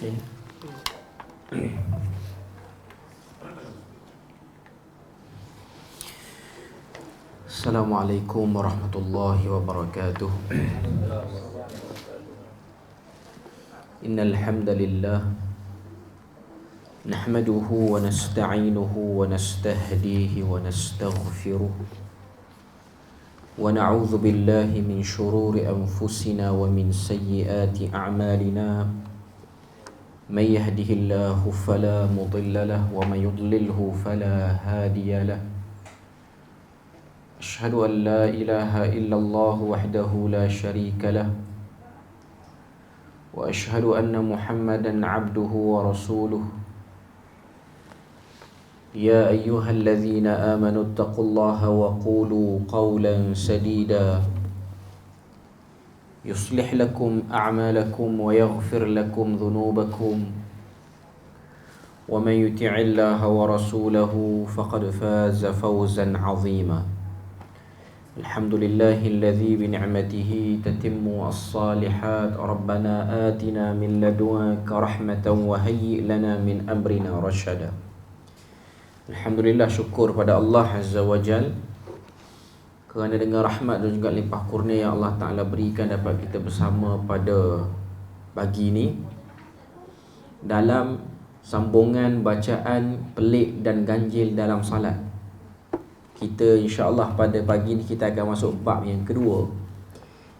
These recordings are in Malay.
Okay. Assalamualaikum warahmatullahi wabarakatuh. Innal hamdalillah nahmaduhu wa nasta'inuhu wa nastahdihi wa nastaghfiruh wa na'udzu billahi min shururi anfusina wa min sayyiati a'malina. Man yahdihillahu fala mudilla lahu wa man yudlilhu fala hadiya lahu. Asyhadu an la ilaha illallah wahdahu la syarika lah wa asyhadu anna Muhammadan abduhu wa rasuluh. Ya ayyuhalladzina amanu taqullaha wa qulu qawlan sadida yuslih lakum a'malakum wa yaghfir lakum dhunubakum wa man yuti'illaha wa rasulahu faqad faza fawzan 'azima. Alhamdulillahilladzi bi ni'matihi tatimmu as-salihat. Rabbana atina min ladunka rahmatan wa hayyi' lana min amrina rasyada. Alhamdulillah, syukur pada Allah Azza wa Jal kerana dengan rahmat dan juga limpah kurnia yang Allah Ta'ala berikan dapat kita bersama pada pagi ini dalam sambungan bacaan pelik dan ganjil dalam salat. Kita insya-Allah pada pagi ini kita akan masuk bab yang kedua.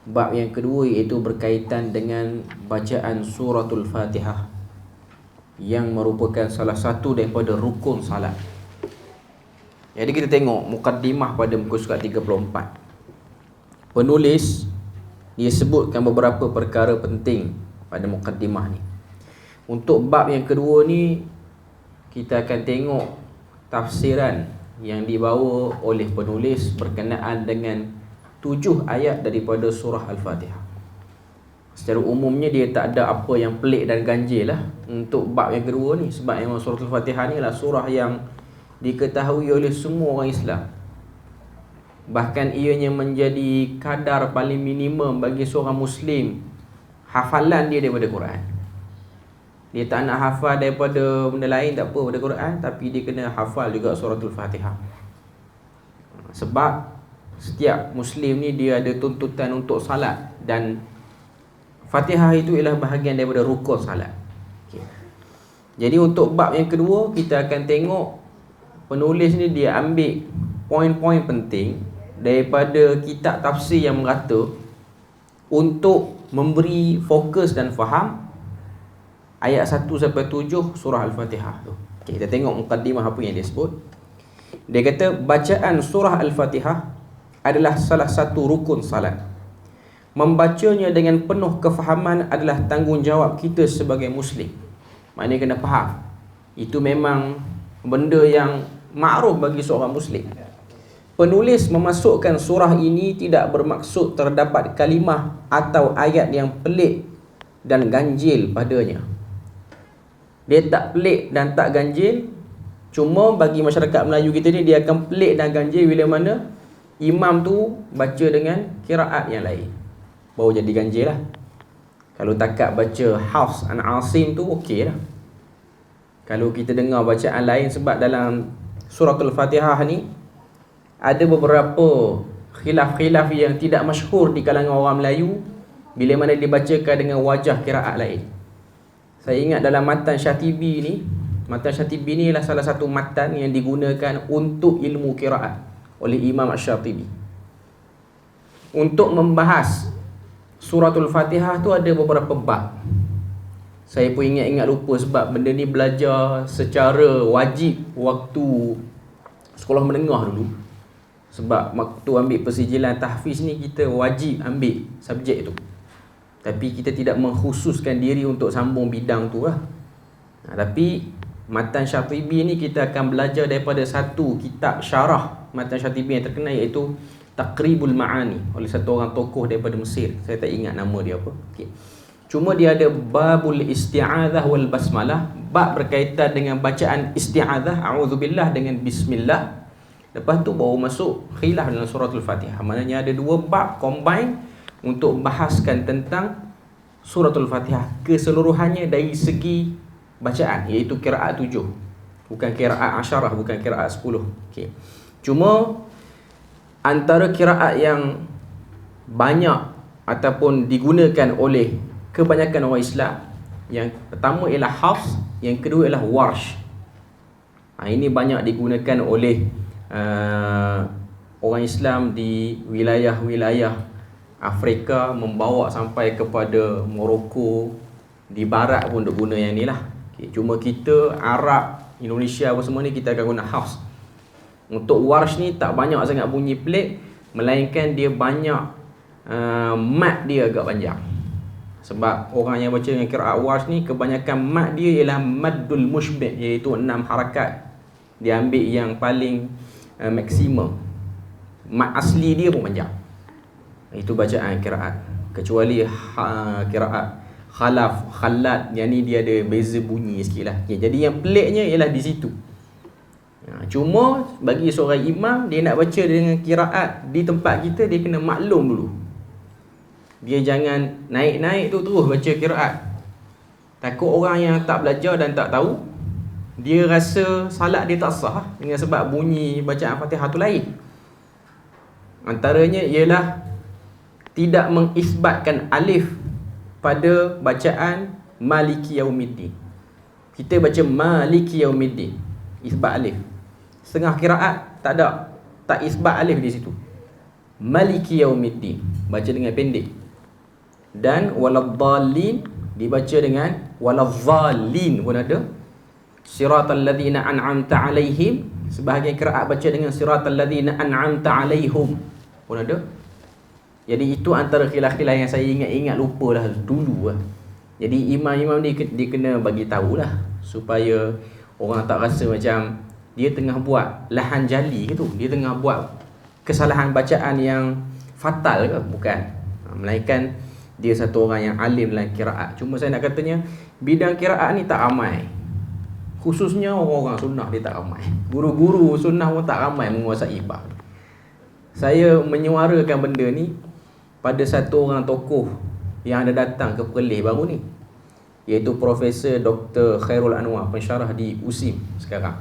Bab yang kedua iaitu berkaitan dengan bacaan suratul Fatihah yang merupakan salah satu daripada rukun salat. Jadi kita tengok mukaddimah pada muka surat 34. Penulis dia sebutkan beberapa perkara penting pada mukaddimah ni. Untuk bab yang kedua ni kita akan tengok tafsiran yang dibawa oleh penulis berkenaan dengan 7 ayat daripada surah Al-Fatihah. Secara umumnya dia tak ada apa yang pelik dan ganjil lah untuk bab yang kedua ni, sebab memang surah Al-Fatihah ni adalah surah yang diketahui oleh semua orang Islam. Bahkan ianya menjadi kadar paling minimum bagi seorang Muslim hafalan dia daripada Quran. Dia tak nak hafal daripada benda lain tak apa pada Quran, tapi dia kena hafal juga suratul Fatihah. Sebab setiap Muslim ni dia ada tuntutan untuk salat, dan Fatihah itu ialah bahagian daripada rukun salat. Okay. Jadi untuk bab yang kedua kita akan tengok penulis ni dia ambil poin-poin penting daripada kitab tafsir yang merata untuk memberi fokus dan faham ayat 1 sampai 7 surah Al-Fatihah tu. Okay, kita tengok mukaddimah apa yang dia sebut. Dia kata bacaan surah Al-Fatihah adalah salah satu rukun salat. Membacanya dengan penuh kefahaman adalah tanggungjawab kita sebagai Muslim. Maknanya kena faham. Itu memang benda yang makruf bagi seorang Muslim. Penulis memasukkan surah ini tidak bermaksud terdapat kalimah atau ayat yang pelik dan ganjil padanya. Dia tak pelik dan tak ganjil. Cuma bagi masyarakat Melayu kita ni, dia akan pelik dan ganjil bila mana imam tu baca dengan qiraat yang lain, baru jadi ganjil lah. Kalau takat baca Hafs an Asim tu okey lah. Kalau kita dengar bacaan lain, sebab dalam suratul Fatihah ni ada beberapa khilaf-khilaf yang tidak masyhur di kalangan orang Melayu bila mana dibacakan dengan wajah qiraat lain. Saya ingat dalam matan Syatibi ni, matan Syatibi ni adalah salah satu matan yang digunakan untuk ilmu qiraat oleh Imam Asy-Syatibi. Untuk membahas suratul Fatihah tu ada beberapa bab. Saya pun ingat-ingat lupa sebab benda ni belajar secara wajib waktu sekolah menengah dulu. Sebab waktu ambil persijilan tahfiz ni kita wajib ambil subjek tu. Tapi kita tidak mengkhususkan diri untuk sambung bidang tu lah. Tapi matan Syatibi ni kita akan belajar daripada satu kitab syarah matan Syatibi yang terkenal, iaitu Taqribul Ma'ani oleh satu orang tokoh daripada Mesir. Saya tak ingat nama dia apa. Okay. Cuma dia ada babul isti'adzah wal basmalah, bab berkaitan dengan bacaan isti'adzah, a'udzubillah, dengan bismillah. Lepas tu baru masuk khilaf dalam suratul Fatihah. Maknanya ada dua bab combine untuk bahaskan tentang suratul Fatihah keseluruhannya dari segi bacaan, iaitu qiraat 7, bukan qiraat asyarah, bukan qiraat 10. Okey. Cuma antara qiraat yang banyak ataupun digunakan oleh kebanyakan orang Islam, yang pertama ialah Hafs, yang kedua ialah Warsh. Ini banyak digunakan oleh orang Islam di wilayah-wilayah Afrika, membawa sampai kepada Morocco, di barat pun duk guna yang ni lah. Okay. Cuma kita Arab, Indonesia apa semua ni kita akan guna Hafs. Untuk Warsh ni tak banyak sangat bunyi pelik, melainkan dia banyak mat dia agak panjang. Sebab orang yang baca dengan qiraat Warsh ni kebanyakan mat dia ialah maddul mushbih, iaitu 6 harakat. Dia ambil yang paling maksimum. Mat asli dia pun panjang. Itu bacaan qiraat. Kecuali qiraat Khalaf, Khallat, yang ni dia ada beza bunyi sikit lah. Okay, jadi yang peliknya ialah di situ. Cuma bagi seorang imam, dia nak baca dengan qiraat di tempat kita, dia kena maklum dulu. Dia jangan naik-naik tu terus baca qiraat. Takut orang yang tak belajar dan tak tahu, dia rasa salat dia tak sah dengan sebab bunyi bacaan Fatihah tu lain. Antaranya ialah tidak mengisbatkan alif pada bacaan Maliki Yaumiddin. Kita baca Maliki Yaumiddin, isbat alif. Setengah qiraat tak ada, tak isbat alif di situ. Maliki Yaumiddin baca dengan pendek. Dan waladhdallin dibaca dengan waladhdallin pun ada. Siratal ladzina an'amta alaihim, sebahagian qiraat baca dengan siratal ladzina an'amta alaihum pun ada. Jadi itu antara khilaf-khilaf yang saya ingat-ingat lupa lah dulu lah. Jadi imam-imam ni dia kena bagi tahulah supaya orang tak rasa macam dia tengah buat lahan jali ke tu, dia tengah buat kesalahan bacaan yang fatal ke, bukan. Melainkan dia satu orang yang alim dalam qiraat. Cuma saya nak katanya bidang qiraat ni tak ramai. Khususnya orang-orang sunnah dia tak ramai. Guru-guru sunnah pun tak ramai menguasai bab. Saya menyuarakan benda ni pada satu orang tokoh yang ada datang ke Perlis baru ni, iaitu Profesor Dr. Khairul Anwar, pensyarah di USIM sekarang.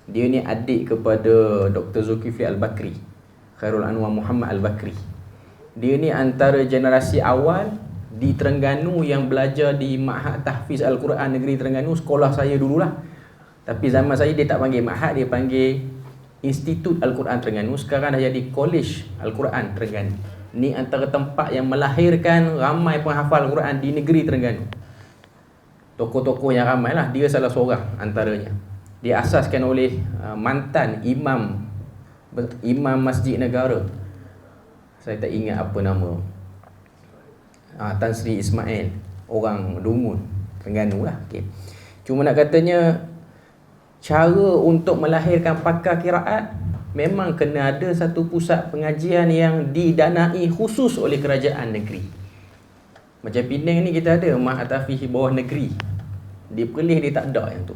Dia ni adik kepada Dr. Zulkifli Al-Bakri, Khairul Anwar Muhammad Al-Bakri. Dia ni antara generasi awal di Terengganu yang belajar di Ma'had Tahfiz Al-Quran Negeri Terengganu, sekolah saya dululah. Tapi zaman saya dia tak panggil Ma'had, dia panggil Institut Al-Quran Terengganu. Sekarang dah jadi College Al-Quran Terengganu. Ni antara tempat yang melahirkan ramai penghafal Al-Quran di negeri Terengganu. Tokoh-tokoh yang ramai lah, dia salah seorang antaranya. Dia asaskan oleh mantan imam Masjid Negara. Saya tak ingat apa nama. Tan Sri Ismail, orang Dungun, Terengganu lah. Okay. Cuma nak katanya, cara untuk melahirkan pakar qiraat memang kena ada satu pusat pengajian yang didanai khusus oleh kerajaan negeri. Macam Penang ni kita ada Ma'had Tahfiz bawah negeri. Di Perlis dia tak ada yang tu.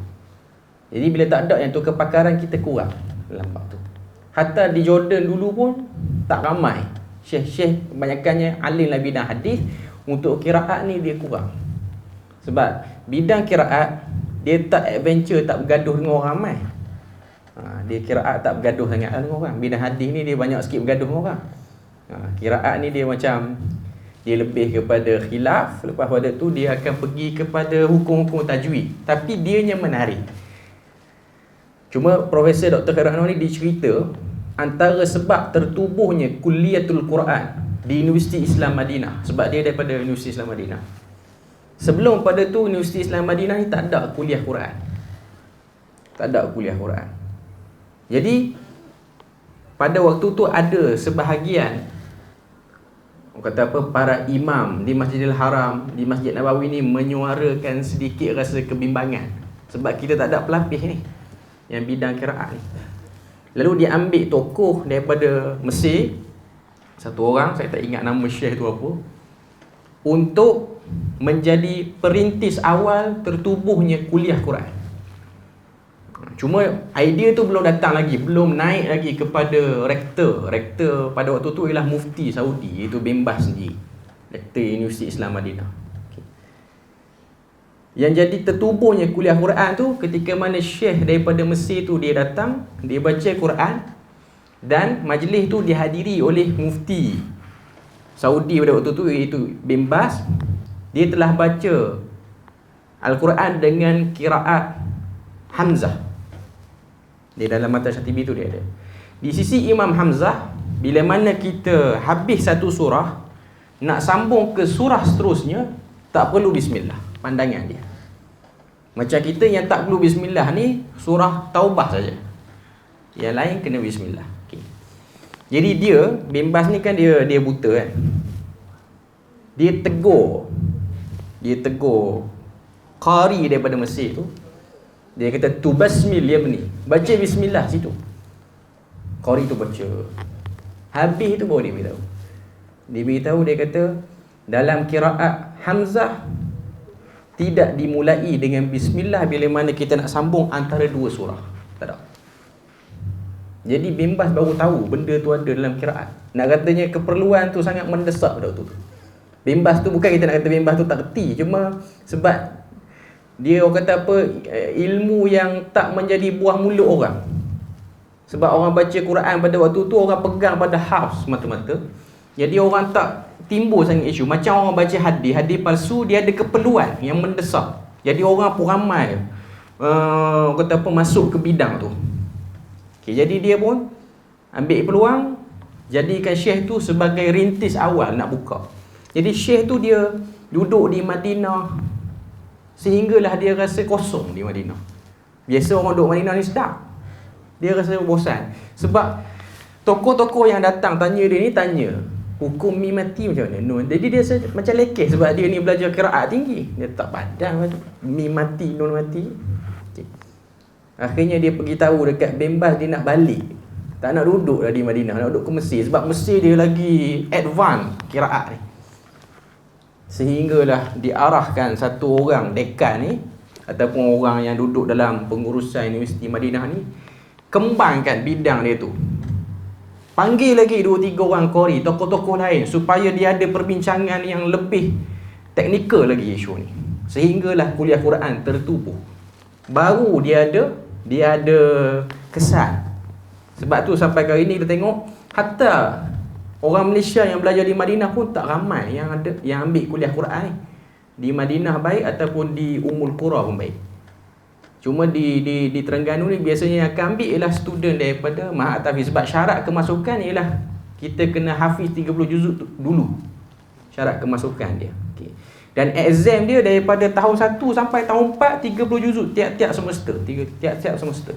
Jadi bila tak ada yang tu, kepakaran kita kurang dalam bab tu. Hatta di Jordan dulu pun tak ramai. Syekh-syekh kebanyakannya alim dalam bidang hadis. Untuk qiraat ni dia kurang. Sebab bidang qiraat dia tak adventure, tak bergaduh dengan orang ramai. Dia qiraat tak bergaduh sangat dengan orang. Bidang hadis ni dia banyak sikit bergaduh dengan orang. Qiraat ni dia macam dia lebih kepada khilaf. Lepas pada tu dia akan pergi kepada hukum-hukum tajwid. Tapi dianya menarik. Cuma Profesor Dr. Khairul Anwar ni dia cerita antara sebab tertubuhnya Kulliyatul Quran di Universiti Islam Madinah. Sebab dia daripada Universiti Islam Madinah. Sebelum pada tu Universiti Islam Madinah ni tak ada kuliah Quran. Tak ada kuliah Quran. Jadi pada waktu tu ada sebahagian, orang kata apa, para imam di Masjidil Haram, di Masjid Nabawi ni menyuarakan sedikit rasa kebimbangan. Sebab kita tak ada pelapis ni yang bidang qiraat ni. Lalu dia ambil tokoh daripada Mesir, satu orang, saya tak ingat nama syekh tu apa, untuk menjadi perintis awal tertubuhnya kuliah Quran. Cuma idea tu belum datang lagi, belum naik lagi kepada rektor. Rektor pada waktu tu ialah mufti Saudi, iaitu Bin Baz sendiri, rektor Universiti Islam Madinah. Okay. Yang jadi tertubuhnya kuliah Quran tu ketika mana syekh daripada Mesir tu dia datang, dia baca Quran, dan majlis tu dihadiri oleh mufti Saudi pada waktu tu, iaitu bin Baz. Dia telah baca Al-Quran dengan qiraat Hamzah. Dia dalam mata Syatibi tu dia ada. Di sisi Imam Hamzah, bila mana kita habis satu surah, nak sambung ke surah seterusnya, tak perlu bismillah, pandangan dia. Macam kita yang tak perlu bismillah ni, surah Taubah saja. Yang lain kena bismillah. Okay. Jadi dia, bin Baz ni kan dia buta kan. Dia tegur qari daripada Mesir tu. Dia kata tu basmil ya bni, baca bismillah situ. Qari tu baca. Habis tu baru dia beritahu. Dia beritahu, dia kata dalam qiraat Hamzah tidak dimulai dengan bismillah bila mana kita nak sambung antara dua surah. Tak ada. Jadi bin Baz baru tahu benda tu ada dalam qiraat. Nak katanya keperluan tu sangat mendesak pada waktu tu. Bin Baz tu bukan kita nak kata bin Baz tu tak reti, cuma sebab dia orang kata apa, ilmu yang tak menjadi buah mulut orang. Sebab orang baca Quran pada waktu tu orang pegang pada hafz semata-mata. Jadi orang tak timbul sangat isu. Macam orang baca hadis palsu, dia ada keperluan yang mendesak. Jadi orang pun ramai kata apa, masuk ke bidang tu. Okay, jadi dia pun ambil peluang, jadikan syekh tu sebagai rintis awal nak buka. Jadi syekh tu dia duduk di Madinah sehinggalah dia rasa kosong di Madinah. Biasa orang duduk Madinah ni sedap, dia rasa bosan. Sebab tokoh-tokoh yang datang tanya dia ni, tanya hukum mi mati macam mana? Nun. Jadi dia macam lekeh sebab dia ni belajar qiraat tinggi. Dia tak pandang mi mati, nun mati. Okay. Akhirnya dia pergi tahu dekat bin Baz dia nak balik. Tak nak duduk dah di Madinah, nak duduk ke Mesir. Sebab Mesir dia lagi advance qiraat ni. Sehinggalah diarahkan satu orang dekan ni, ataupun orang yang duduk dalam pengurusan Universiti Madinah ni, kembangkan bidang dia tu. Panggil lagi 2-3 orang qari, tokoh-tokoh lain, supaya dia ada perbincangan yang lebih teknikal lagi isu ni. Sehinggalah kuliah Quran tertubuh. Baru dia ada kesan. Sebab tu sampai kali ni kita tengok, hatta orang Malaysia yang belajar di Madinah pun tak ramai yang ambil kuliah Quran ni. Di Madinah baik ataupun di Ummul Qura pun baik. Cuma di Terengganu ni biasanya akan ambil ialah student daripada Mahat Tahfiz. Sebab syarat kemasukan ialah kita kena hafiz 30 juzuk dulu. Syarat kemasukan dia. Okay. Dan exam dia daripada tahun 1 sampai tahun 4 30 juzuk tiap-tiap semester, tiap-tiap semester.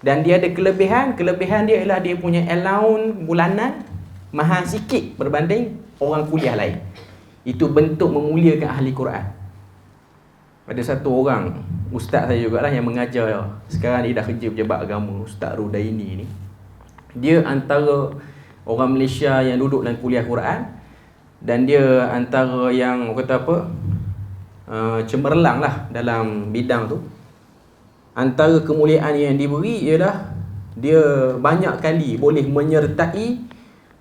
Dan dia ada kelebihan dia ialah dia punya allowance bulanan mahal sikit berbanding orang kuliah lain. Itu bentuk memuliakan ahli Quran. Ada satu orang ustaz saya jugalah yang mengajar, sekarang dia dah kerja pejabat agama, Ustaz Rudaini ni. Dia antara orang Malaysia yang duduk dalam kuliah Quran, dan dia antara yang kata apa, cemerlang lah dalam bidang tu. Antara kemuliaan yang diberi ialah dia banyak kali boleh menyertai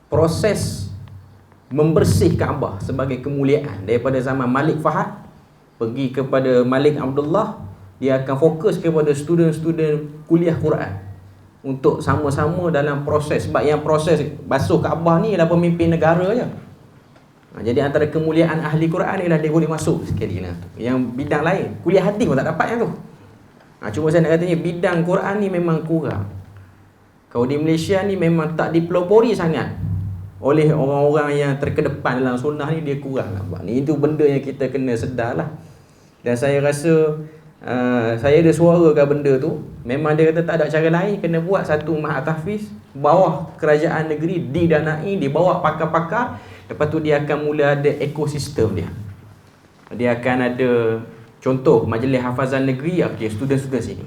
proses membersih Kaabah sebagai kemuliaan. Daripada zaman Malik Fahad pergi kepada Malik Abdullah, dia akan fokus kepada student-student kuliah Quran untuk sama-sama dalam proses. Sebab yang proses basuh Kaabah ni ialah pemimpin negara je. Jadi antara kemuliaan ahli Quran ialah dia boleh masuk sekali lah. Yang bidang lain, kuliah hadis pun tak dapat yang tu. Cuma saya nak katanya bidang Quran ni memang kurang. Kalau di Malaysia ni memang tak dipelopori sangat oleh orang-orang yang terkedepan dalam sunnah ni, dia kurang nampak. Ni itu benda yang kita kena sedar lah. Dan saya rasa saya ada suarakan benda tu. Memang dia kata tak ada cara lain, kena buat satu Mahat Tahfiz bawah kerajaan negeri, didanai, dibawa pakar-pakar. Lepas tu dia akan mula ada ekosistem dia. Dia akan ada contoh majlis hafazan negeri, okay, student-student sini.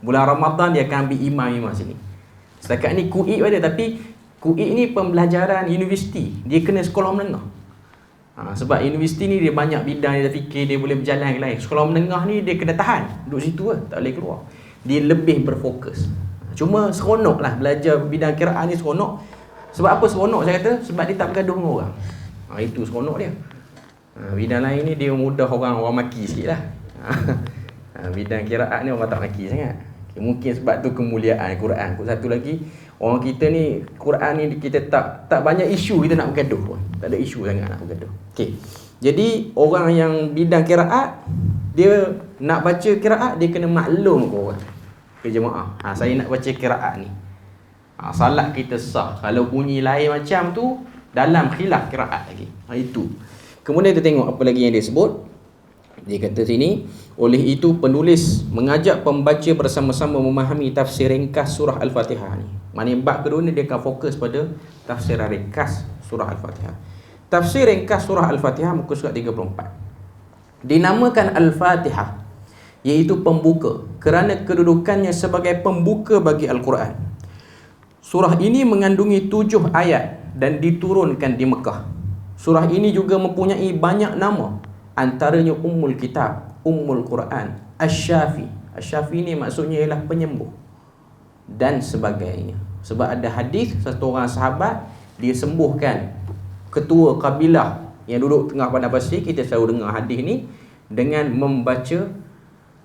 Bulan Ramadan dia akan ambil imam-imam sini. Setakat ni KUIP ada, tapi KUIP ni pembelajaran universiti, dia kena sekolah menengah. Sebab universiti ni dia banyak bidang, dia fikir dia boleh berjalan ke lain. Sekolah menengah ni dia kena tahan duduk situ lah, tak boleh keluar. Dia lebih berfokus. Cuma seronok lah belajar bidang qiraat ni, seronok. Sebab apa seronok saya kata? Sebab dia tak bergaduh dengan orang. Itu seronok dia. Bidang lain ni dia mudah orang maki sikit lah. Bidang kiraat ni orang tak maki sangat. Mungkin sebab tu kemuliaan Quran. Satu lagi, orang kita ni Quran ni kita tak banyak isu kita nak bergaduh pun. Tak ada isu sangat nak bergaduh. Okey. Jadi orang yang bidang kiraat, dia nak baca kiraat, dia kena maklum ke orang, ke jemaah. Saya nak baca kiraat ni. Salat kita sah. Kalau bunyi lain macam tu, dalam khilaf kiraat lagi. Itu. Kemudian kita tengok apa lagi yang dia sebut. Dia kata sini, oleh itu penulis mengajak pembaca bersama-sama memahami tafsir ringkas surah Al-Fatihah ni. Maknanya bab kedua ni dia akan fokus pada tafsir ringkas surah Al-Fatihah. Tafsir ringkas surah Al-Fatihah muka surat 34. Dinamakan Al-Fatihah, iaitu pembuka, kerana kedudukannya sebagai pembuka bagi Al-Quran. Surah ini mengandungi 7 ayat dan diturunkan di Mekah. Surah ini juga mempunyai banyak nama, antaranya Ummul Kitab, Ummul Quran, Asy-Syafi. Asy-Syafi ni maksudnya ialah penyembuh dan sebagainya. Sebab ada hadis satu orang sahabat, dia sembuhkan ketua kabilah yang duduk tengah padang pasir. Kita selalu dengar hadis ni dengan membaca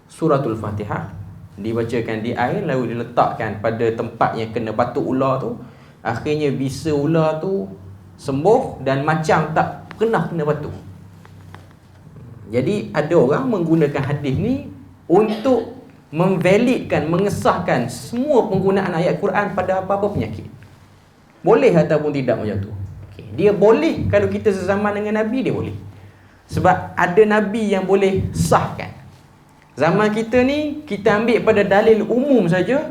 suratul Fatihah. Dibacakan di air, lalu diletakkan pada tempat yang kena batuk ular tu. Akhirnya bisa ular tu sembuh dan macam tak pernah kena batuk. Jadi ada orang menggunakan hadis ni untuk memvalidkan, mengesahkan semua penggunaan ayat Quran pada apa-apa penyakit. Boleh ataupun tidak macam tu. Dia boleh kalau kita sezaman dengan Nabi, dia boleh. Sebab ada Nabi yang boleh sahkan. Zaman kita ni, kita ambil pada dalil umum saja.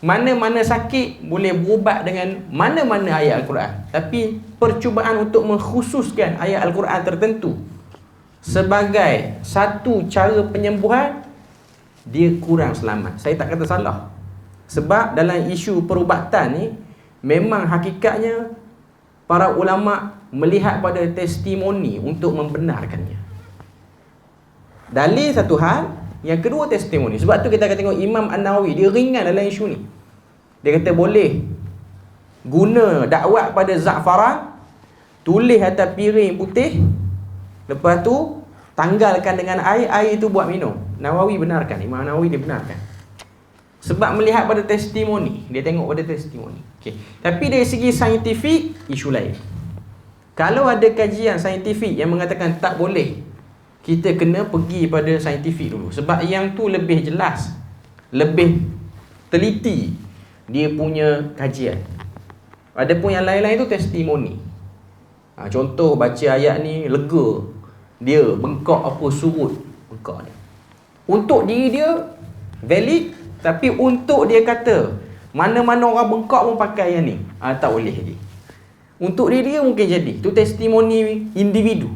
Mana-mana sakit boleh berubat dengan mana-mana ayat Al-Quran. Tapi percubaan untuk mengkhususkan ayat Al-Quran tertentu sebagai satu cara penyembuhan, dia kurang selamat. Saya tak kata salah. Sebab dalam isu perubatan ni, memang hakikatnya para ulama melihat pada testimoni untuk membenarkannya. Dalil satu hal, yang kedua testimoni. Sebab tu kita akan tengok Imam An-Nawawi, dia ringan dalam isu ni. Dia kata boleh guna dakwat pada za'faran, tulis atas piring putih, lepas tu tanggalkan dengan air, air itu buat minum. Nawawi benarkan, Imam Nawawi dia benarkan. Sebab melihat pada testimoni, dia tengok pada testimoni. Okay. Tapi dari segi saintifik, isu lain. Kalau ada kajian saintifik yang mengatakan tak boleh, kita kena pergi pada saintifik dulu. Sebab yang tu lebih jelas, lebih teliti dia punya kajian. Adapun yang lain-lain tu testimoni. Contoh baca ayat ni lega, dia bengkak apa surut, bengkak dia. Untuk diri dia valid, tapi untuk dia kata mana-mana orang bengkak pun pakai yang ni, tak boleh lagi. Untuk diri dia mungkin jadi. Tu testimoni individu.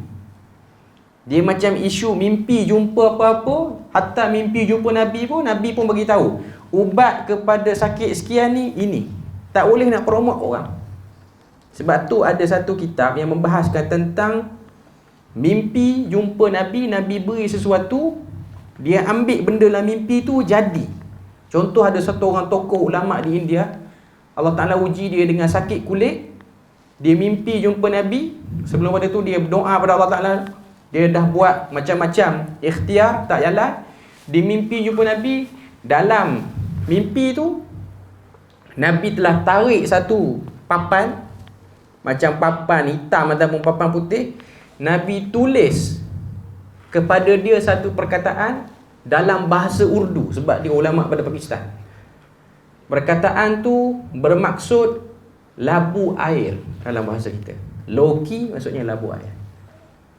Dia macam isu mimpi jumpa apa-apa, hatta mimpi jumpa Nabi pun bagi tahu ubat kepada sakit sekian ni ini. Tak boleh nak promote orang. Sebab tu ada satu kitab yang membahaskan tentang mimpi jumpa Nabi, Nabi beri sesuatu, dia ambil benda dalam mimpi tu jadi. Contoh ada satu orang tokoh ulama di India, Allah Ta'ala uji dia dengan sakit kulit. Dia mimpi jumpa Nabi. Sebelum pada tu dia berdoa pada Allah Ta'ala. Dia dah buat macam-macam ikhtiar, tak jalan. Dia mimpi jumpa Nabi. Dalam mimpi tu, Nabi telah tarik satu papan, macam papan hitam ataupun papan putih. Nabi tulis kepada dia satu perkataan dalam bahasa Urdu, sebab dia ulama pada Pakistan. Perkataan tu bermaksud labu air dalam bahasa kita. Loki maksudnya labu air.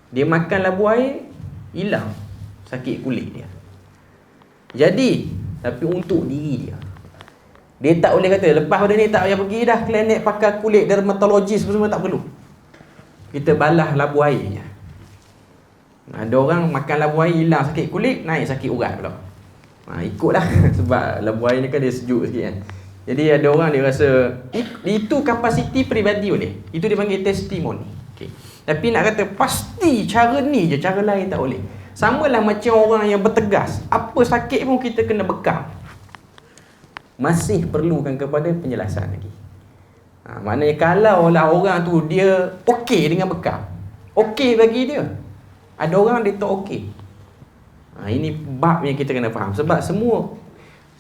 Dia makan labu air, hilang sakit kulit dia. Jadi, tapi untuk diri dia, dia tak boleh kata lepas pada ni tak payah pergi dah klinik pakar kulit, dermatologis semua tak perlu. Kita balas labu air je. Ada orang makan labu air hilang sakit kulit, naik sakit urat pula. Ikutlah sebab labu air ni kan dia sejuk sikit kan. Jadi ada orang dia rasa itu kapasiti peribadi boleh. Itu dia panggil testimoni. Okay. Tapi nak kata pasti cara ni je, cara lain tak boleh. Samalah macam orang yang bertegas, apa sakit pun kita kena bekam. Masih perlukan kepada penjelasan lagi. Maknanya kalau lah orang tu dia okey dengan bekam, okey bagi dia. Ada orang dia tak okey. Ini bab yang kita kena faham. Sebab semua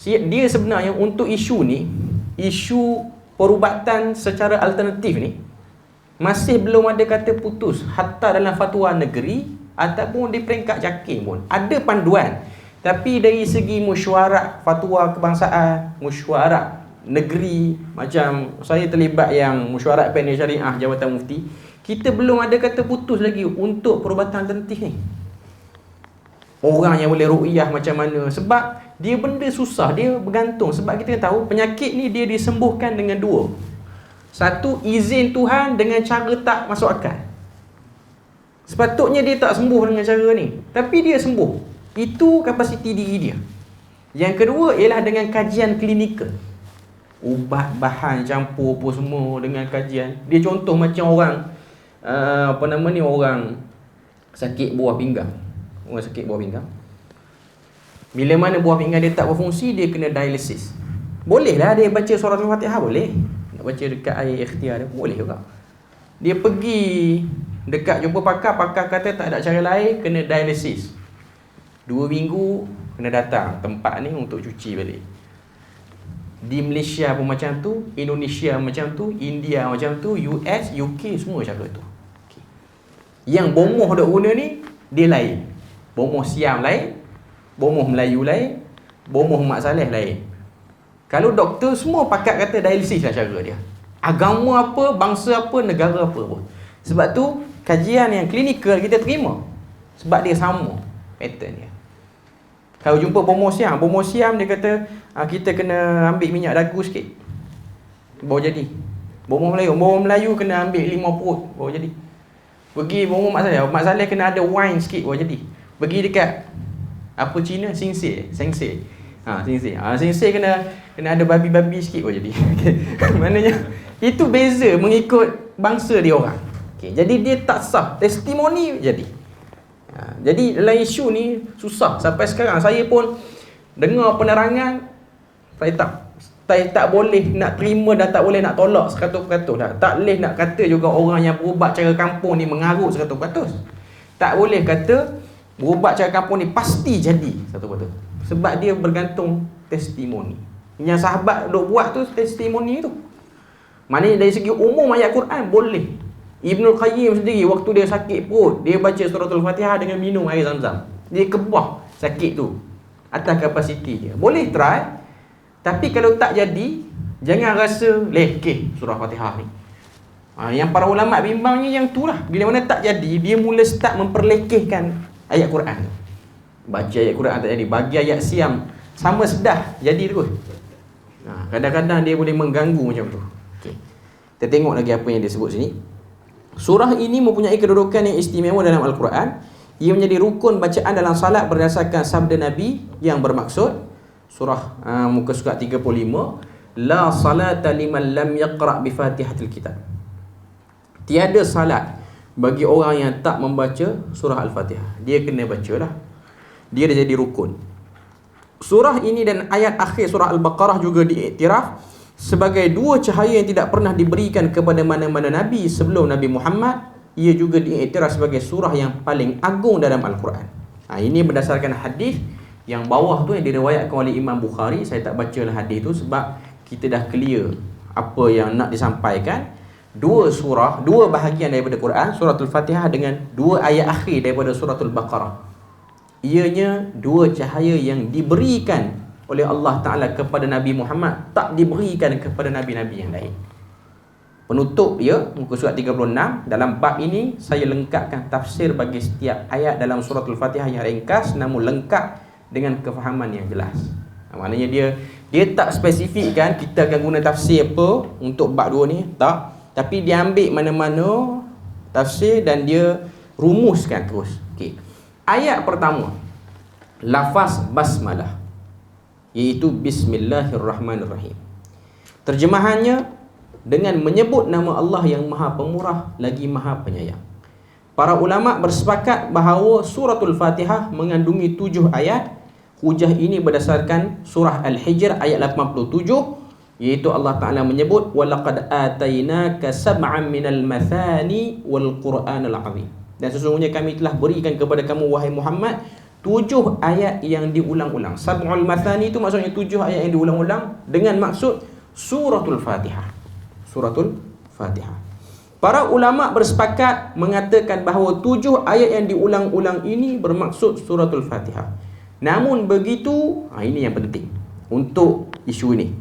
dia sebenarnya untuk isu ni, isu perubatan secara alternatif ni, masih belum ada kata putus. Hatta dalam fatwa negeri ataupun di peringkat JAKIM pun ada panduan. Tapi dari segi mesyuarat fatwa kebangsaan, mesyuarat negeri, macam saya terlibat yang mesyuarat panel syariah Jabatan Mufti, kita belum ada kata putus lagi untuk perubatan alternatif ni. Orang yang boleh ru'yah macam mana, sebab dia benda susah, dia bergantung. Sebab kita tahu penyakit ni dia disembuhkan dengan dua. Satu, izin Tuhan dengan cara tak masuk akal. Sepatutnya dia tak sembuh dengan cara ni, tapi dia sembuh. Itu kapasiti diri dia. Yang kedua ialah dengan kajian klinikal. Ubat, bahan, campur apa semua dengan kajian. Dia contoh macam orang orang sakit buah pinggang. Orang sakit buah pinggang, bila mana buah pinggang dia tak berfungsi, dia kena dialisis. Bolehlah dia baca surah Al-Fatihah, boleh. Nak baca dekat air ikhtiar dia, boleh juga. Dia pergi dekat jumpa pakar, pakar kata tak ada cara lain, kena dialisis. 2 minggu kena datang tempat ni untuk cuci balik. Di Malaysia pun macam tu, Indonesia macam tu, India macam tu, US, UK semua cara tu. Okay. Yang bomoh dok guna ni dia lain. Bomoh Siam lain, bomoh Melayu lain, bomoh Mak Saleh lain. Kalau doktor semua pakat kata dialisis lah cara dia. Agama apa, bangsa apa, negara apa pun. Sebab tu kajian yang klinikal kita terima. Sebab dia sama pattern dia. Kalau jumpa bomoh Siam dia kata kita kena ambil minyak dagu sikit baru jadi. Bomoh Melayu kena ambil 5 perut baru jadi. Pergi bomoh Mak Saleh kena ada wine sikit baru jadi. Pergi dekat apa Cina, Singse. Singse kena ada babi-babi sikit baru jadi. Maknanya itu beza mengikut bangsa dia orang. Okay. Jadi dia tak sah, testimoni jadi. Jadi dalam isu ni susah. Sampai sekarang saya pun dengar penerangan, saya tak boleh nak terima dan tak boleh nak tolak 100% dah. Tak boleh nak kata juga orang yang berubat cara kampung ni mengarut 100%. Tak boleh kata berubat cara kampung ni pasti jadi 100%. Sebab dia bergantung testimoni. Yang sahabat duk buat tu testimoni tu. Maknanya dari segi umum ayat Quran boleh. Ibnul Qayyim sendiri waktu dia sakit perut, dia baca surah Al-Fatihah dengan minum air Zam-Zam. Dia kebah sakit tu atas kapasiti dia. Boleh try. Tapi kalau tak jadi, jangan rasa lekeh surah Fatihah ni. Yang para ulama bimbangnya yang tu lah. Bila mana tak jadi, dia mula start memperlekehkan ayat Quran tu. Baca ayat Quran tak jadi, bagi ayat siam sama sedah jadi terus. Kadang-kadang dia boleh mengganggu macam tu. Okay. Kita tengok lagi apa yang dia sebut sini. Surah ini mempunyai kedudukan yang istimewa dalam Al-Quran. Ia menjadi rukun bacaan dalam salat berdasarkan sabda Nabi yang bermaksud surah muka surat 35, la salata liman lam yaqra' bi Fatihatil Kitab. Tiada salat bagi orang yang tak membaca surah Al-Fatihah. Dia kena bacalah. Dia dah jadi rukun. Surah ini dan ayat akhir surah Al-Baqarah juga diiktiraf sebagai dua cahaya yang tidak pernah diberikan kepada mana-mana Nabi sebelum Nabi Muhammad. Ia juga diiktiraf sebagai surah yang paling agung dalam Al-Quran. Ini berdasarkan hadis yang bawah tu yang diriwayatkan oleh Imam Bukhari. Saya tak bacalah hadis tu sebab kita dah clear apa yang nak disampaikan. Dua surah, dua bahagian daripada Quran, suratul Fatihah dengan dua ayat akhir daripada suratul Baqarah. Ianya dua cahaya yang diberikan oleh Allah Ta'ala kepada Nabi Muhammad, tak diberikan kepada Nabi-Nabi yang lain. Penutup dia, muka surat 36. Dalam bab ini, saya lengkapkan tafsir bagi setiap ayat dalam suratul Fatihah yang ringkas namun lengkap dengan kefahaman yang jelas. Maknanya dia tak spesifikkan kita akan guna tafsir apa untuk bab 2 ni, tak. Tapi dia ambil mana-mana tafsir dan dia rumuskan terus. Okay. Ayat pertama, lafaz basmalah, iaitu Bismillahirrahmanirrahim. Terjemahannya, dengan menyebut nama Allah yang Maha Pemurah lagi Maha Penyayang. Para ulama bersepakat bahawa suratul Fatihah mengandungi 7 ayat. Hujah ini berdasarkan surah Al-Hijr ayat 87, iaitu Allah Ta'ala menyebut walaqad atainaka sab'an minal mathani wal Qur'anal azim. Dan sesungguhnya kami telah berikan kepada kamu wahai Muhammad 7 ayat yang diulang-ulang. Sab'ul mathani itu maksudnya 7 ayat yang diulang-ulang dengan maksud suratul Fatihah. Suratul Fatihah. Para ulama bersepakat mengatakan bahawa 7 ayat yang diulang-ulang ini bermaksud suratul Fatihah. Namun begitu, ini yang penting untuk isu ini.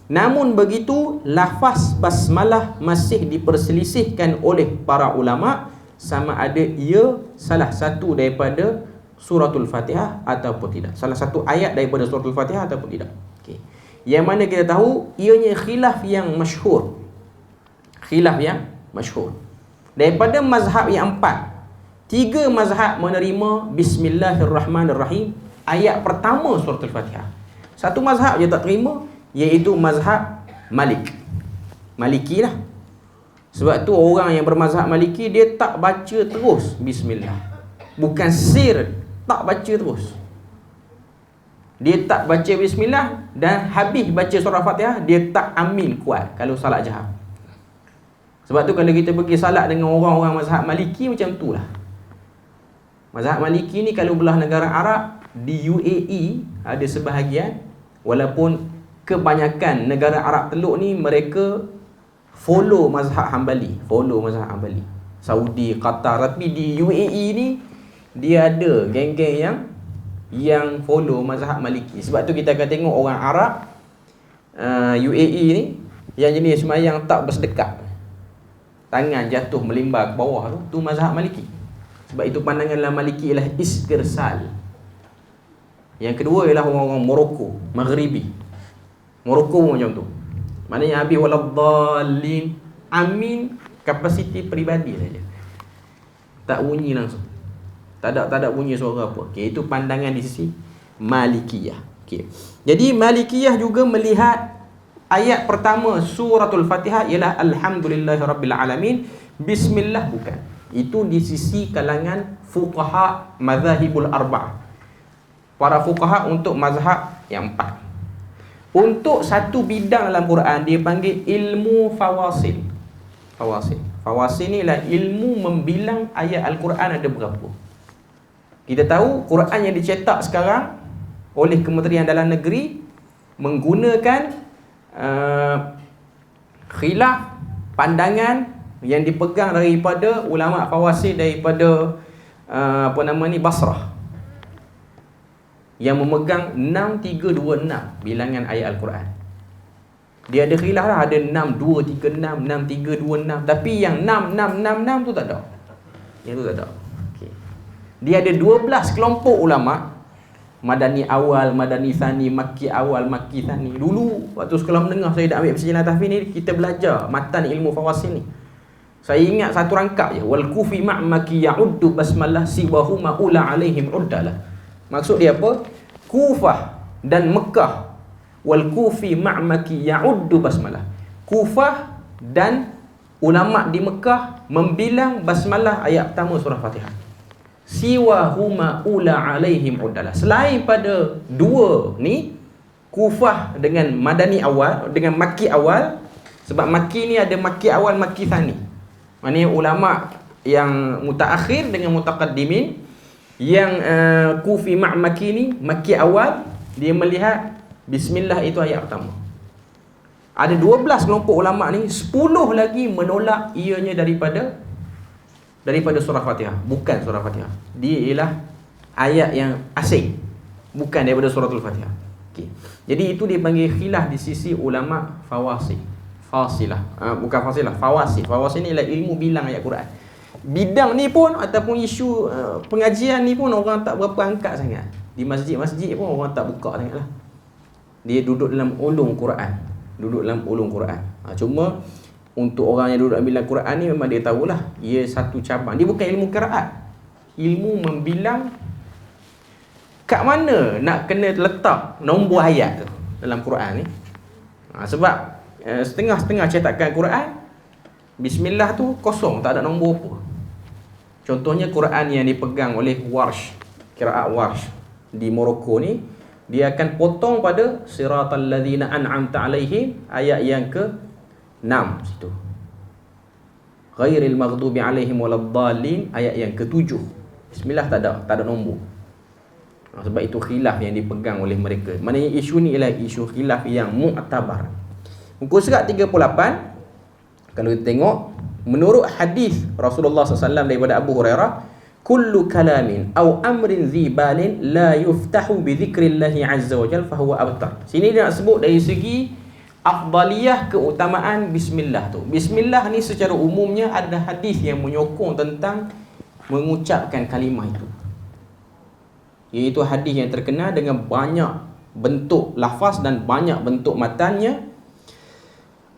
Namun begitu, lafaz basmalah masih diperselisihkan oleh para ulama sama ada ia salah satu daripada suratul Fatihah ataupun tidak. Salah satu ayat daripada suratul Fatihah ataupun tidak. Okey. Yang mana kita tahu ianya khilaf yang masyhur. Khilaf yang masyhur. Daripada mazhab yang 4, 3 mazhab menerima Bismillahirrahmanirrahim ayat pertama suratul Fatihah. Satu mazhab je tak terima, iaitu mazhab Malik. Maliki lah. Sebab tu orang yang bermazhab Maliki dia tak baca terus Bismillah. Bukan sir, tak baca terus. Dia tak baca Bismillah dan habis baca surah Fatihah dia tak amin kuat kalau salat jahar. Sebab tu kalau kita pergi salat dengan orang-orang mazhab Maliki macam tu lah. Mazhab Maliki ni kalau belah negara Arab, di UAE ada sebahagian, walaupun kebanyakan negara Arab Teluk ni mereka follow mazhab Hanbali, Saudi, Qatar. Tapi di UAE ni dia ada geng-geng yang follow mazhab Maliki. Sebab tu kita akan tengok orang Arab UAE ni yang jenis sembahyang tak bersedekap, tangan jatuh melimbar ke bawah tu mazhab Maliki. Sebab itu pandangan Maliki ialah istirsal. Yang kedua ialah orang-orang Morocco, Maghribi. Morocco macam tu. Maknanya habis waladdallin, amin kapasiti peribadi saja. Tak bunyi langsung. Tak ada bunyi suara apa. Okey, itu pandangan di sisi Malikiyah. Okey. Jadi Malikiyah juga melihat ayat pertama suratul Fatihah ialah alhamdulillahirabbil alamin, bismillah bukan. Itu di sisi kalangan fuqaha mazahibul arba'ah. Para fuqaha untuk mazhab yang 4. Untuk satu bidang dalam Quran dia panggil ilmu fawasil. Fawasil ni ialah ilmu membilang ayat Al-Quran ada berapa. Kita tahu Quran yang dicetak sekarang oleh Kementerian Dalam Negeri menggunakan khilaf pandangan yang dipegang daripada ulama fawasil daripada Basrah, yang memegang 6326 bilangan ayat Al-Quran. Dia ada khilaf lah, ada 6236, 6326. Tapi yang 6666 tu tak ada. Yang tu tak ada. Okay. Dia ada 12 kelompok ulama. Madani awal, Madani thani, Makki awal, Makki thani. Dulu waktu sekolah menengah saya dah ambil perjalanan tahfiz ni, kita belajar matan ilmu fawasil ni. Saya ingat satu rangkap je. Wal kufi ma'maki ya'uddu basmalah siwahuma ula alaihim uddalah. Maksud dia apa? Kufah dan Mekah. Wal kufi ma'maki ya'uddu basmalah. Kufah dan ulama di Mekah membilang basmalah ayat pertama surah Fatihah. Siwahuma ula alaihim uddalah. Selain pada dua ni, Kufah dengan Madani awal, dengan Makki awal. Sebab Makki ni ada Makki awal, Makki thani. Maknanya ulama yang mutaakhir dengan mutaqaddimin. Yang Kufi Ma'maki ni, Makki awal, dia melihat Bismillah itu ayat pertama. Ada 12 kelompok ulama ni, 10 lagi menolak ianya daripada surah Fatihah. Bukan surah Fatihah. Dia ialah ayat yang asing, bukan daripada suratul Fatihah. Okay. Jadi itu dipanggil khilaf di sisi ulama fawasil. Bukan fasilah, fawasil. Fawasil ni ialah ilmu bilang ayat Quran. Bidang ni pun ataupun isu pengajian ni pun orang tak berapa angkat sangat. Di masjid-masjid pun orang tak buka sangat lah. Dia duduk dalam ulum Quran. Cuma untuk orang yang duduk dalam Quran ni memang dia tahulah ia satu cabang. Dia bukan ilmu qiraat. Ilmu membilang kat mana nak kena letak nombor ayat tu dalam Quran ni. Sebab setengah-setengah cetakan Quran Bismillah tu kosong, tak ada nombor apa. Contohnya Quran yang dipegang oleh Warsh, qiraat Warsh di Morocco ni, dia akan potong pada siratal ladzina an'amta alaihim ayat yang ke-6 situ. Ghairil maghdubi alaihim waladdallin ayat yang ke-7. Bismillah tak ada nombor. Sebab itu khilaf yang dipegang oleh mereka. Maknanya isu ni ialah isu khilaf yang mu'tabar. Muka surat 38, kalau kita tengok, menurut hadis Rasulullah SAW daripada Abu Hurairah, kullu kalamin aw amrin dhi balin la yuftahu bi dzikrillahi azza wa jalla fa huwa abtar. Sini dia nak sebut dari segi afdaliyah, keutamaan bismillah tu. Bismillah ni secara umumnya ada hadis yang menyokong tentang mengucapkan kalimah itu, iaitu hadis yang terkenal dengan banyak bentuk lafaz dan banyak bentuk matanya.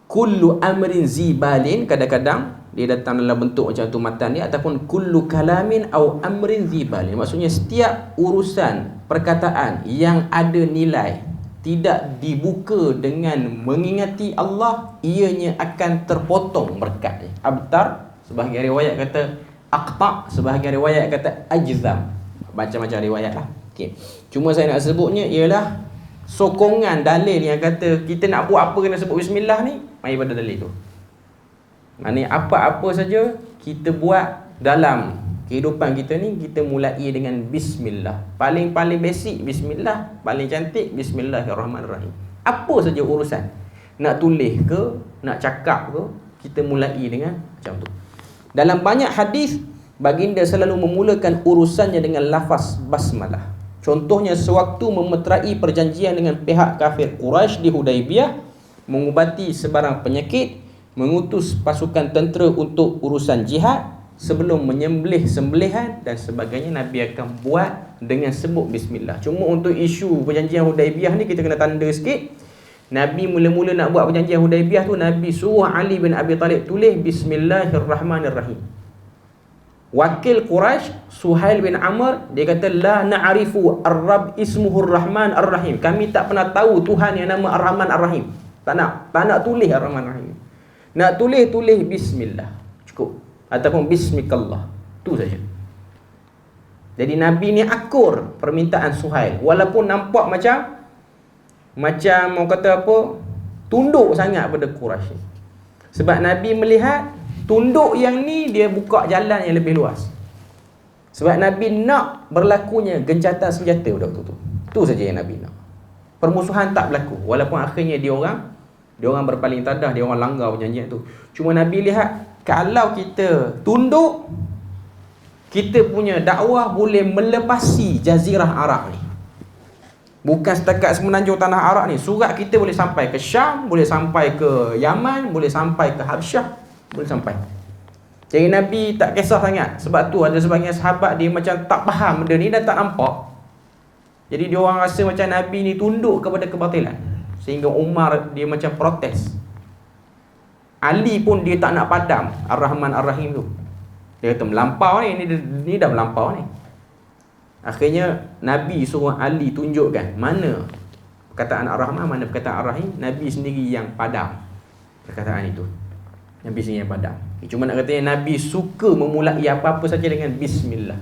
Kullu amrin zibalin, kadang-kadang dia datang dalam bentuk macam tu matan dia, ataupun kullu kalamin au amrin zibalin, maksudnya setiap urusan perkataan yang ada nilai tidak dibuka dengan mengingati Allah, ianya akan terpotong berkatnya. Abtar, sebahagian riwayat kata aqta, sebahagian riwayat kata ajzam, macam-macam riwayat lah. Okay. Cuma saya nak sebutnya ialah sokongan dalil yang kata kita nak buat apa kena sebut bismillah ni, mari pada dalil tu. Maknanya apa-apa saja kita buat dalam kehidupan kita ni, kita mulai dengan bismillah. Paling-paling basic bismillah, paling cantik bismillahirrahmanirrahim. Apa saja urusan, nak tulis ke, nak cakap ke, kita mulai dengan macam tu. Dalam banyak hadis, baginda selalu memulakan urusannya dengan lafaz basmalah. Contohnya sewaktu memeterai perjanjian dengan pihak kafir Quraisy di Hudaibiyah, mengubati sebarang penyakit, mengutus pasukan tentera untuk urusan jihad, sebelum menyembelih sembelihan dan sebagainya, Nabi akan buat dengan sebut bismillah. Cuma untuk isu perjanjian Hudaibiyah ni kita kena tanda sikit. Nabi mula-mula nak buat perjanjian Hudaibiyah tu, Nabi suruh Ali bin Abi Talib tulis bismillahirrahmanirrahim. Wakil Quraisy Suhail bin Amr, dia kata la na'rifu ar-rabb ismuhur rahman ar-rahim, kami tak pernah tahu Tuhan yang nama ar-rahman ar-rahim. Tak nak tulis ar-rahman ar-rahim. Nak tulis bismillah cukup, ataupun bismikallah, tu saja. Jadi Nabi ni akur permintaan Suhail, walaupun nampak macam orang kata apa, tunduk sangat pada Quraisy. Sebab Nabi melihat tunduk yang ni dia buka jalan yang lebih luas. Sebab Nabi nak berlakunya gencatan senjata pada waktu tu. Tu saja yang Nabi nak. Permusuhan tak berlaku, walaupun akhirnya dia orang berpaling tadah, dia orang langgar perjanjian tu. Cuma Nabi lihat, kalau kita tunduk, kita punya dakwah boleh melepasi jazirah Arab ni. Bukan setakat semenanjung tanah Arab ni. Surat kita boleh sampai ke Syam, boleh sampai ke Yaman, boleh sampai ke Habsyah, boleh sampai. Jadi Nabi tak kisah sangat. Sebab tu ada sebahagian sahabat dia macam tak faham benda ni dan tak nampak. Jadi dia orang rasa macam Nabi ni tunduk kepada kebatilan, sehingga Umar dia macam protes. Ali pun dia tak nak padam Ar-Rahman Ar-Rahim tu. Dia kata melampau ni dah melampau ni. Akhirnya Nabi suruh Ali tunjukkan mana perkataan Ar-Rahman, mana perkataan Ar-Rahim. Nabi sendiri yang padam perkataan itu. Nabi sendiri yang padam. Cuma nak katanya Nabi suka memulai apa-apa saja dengan bismillah.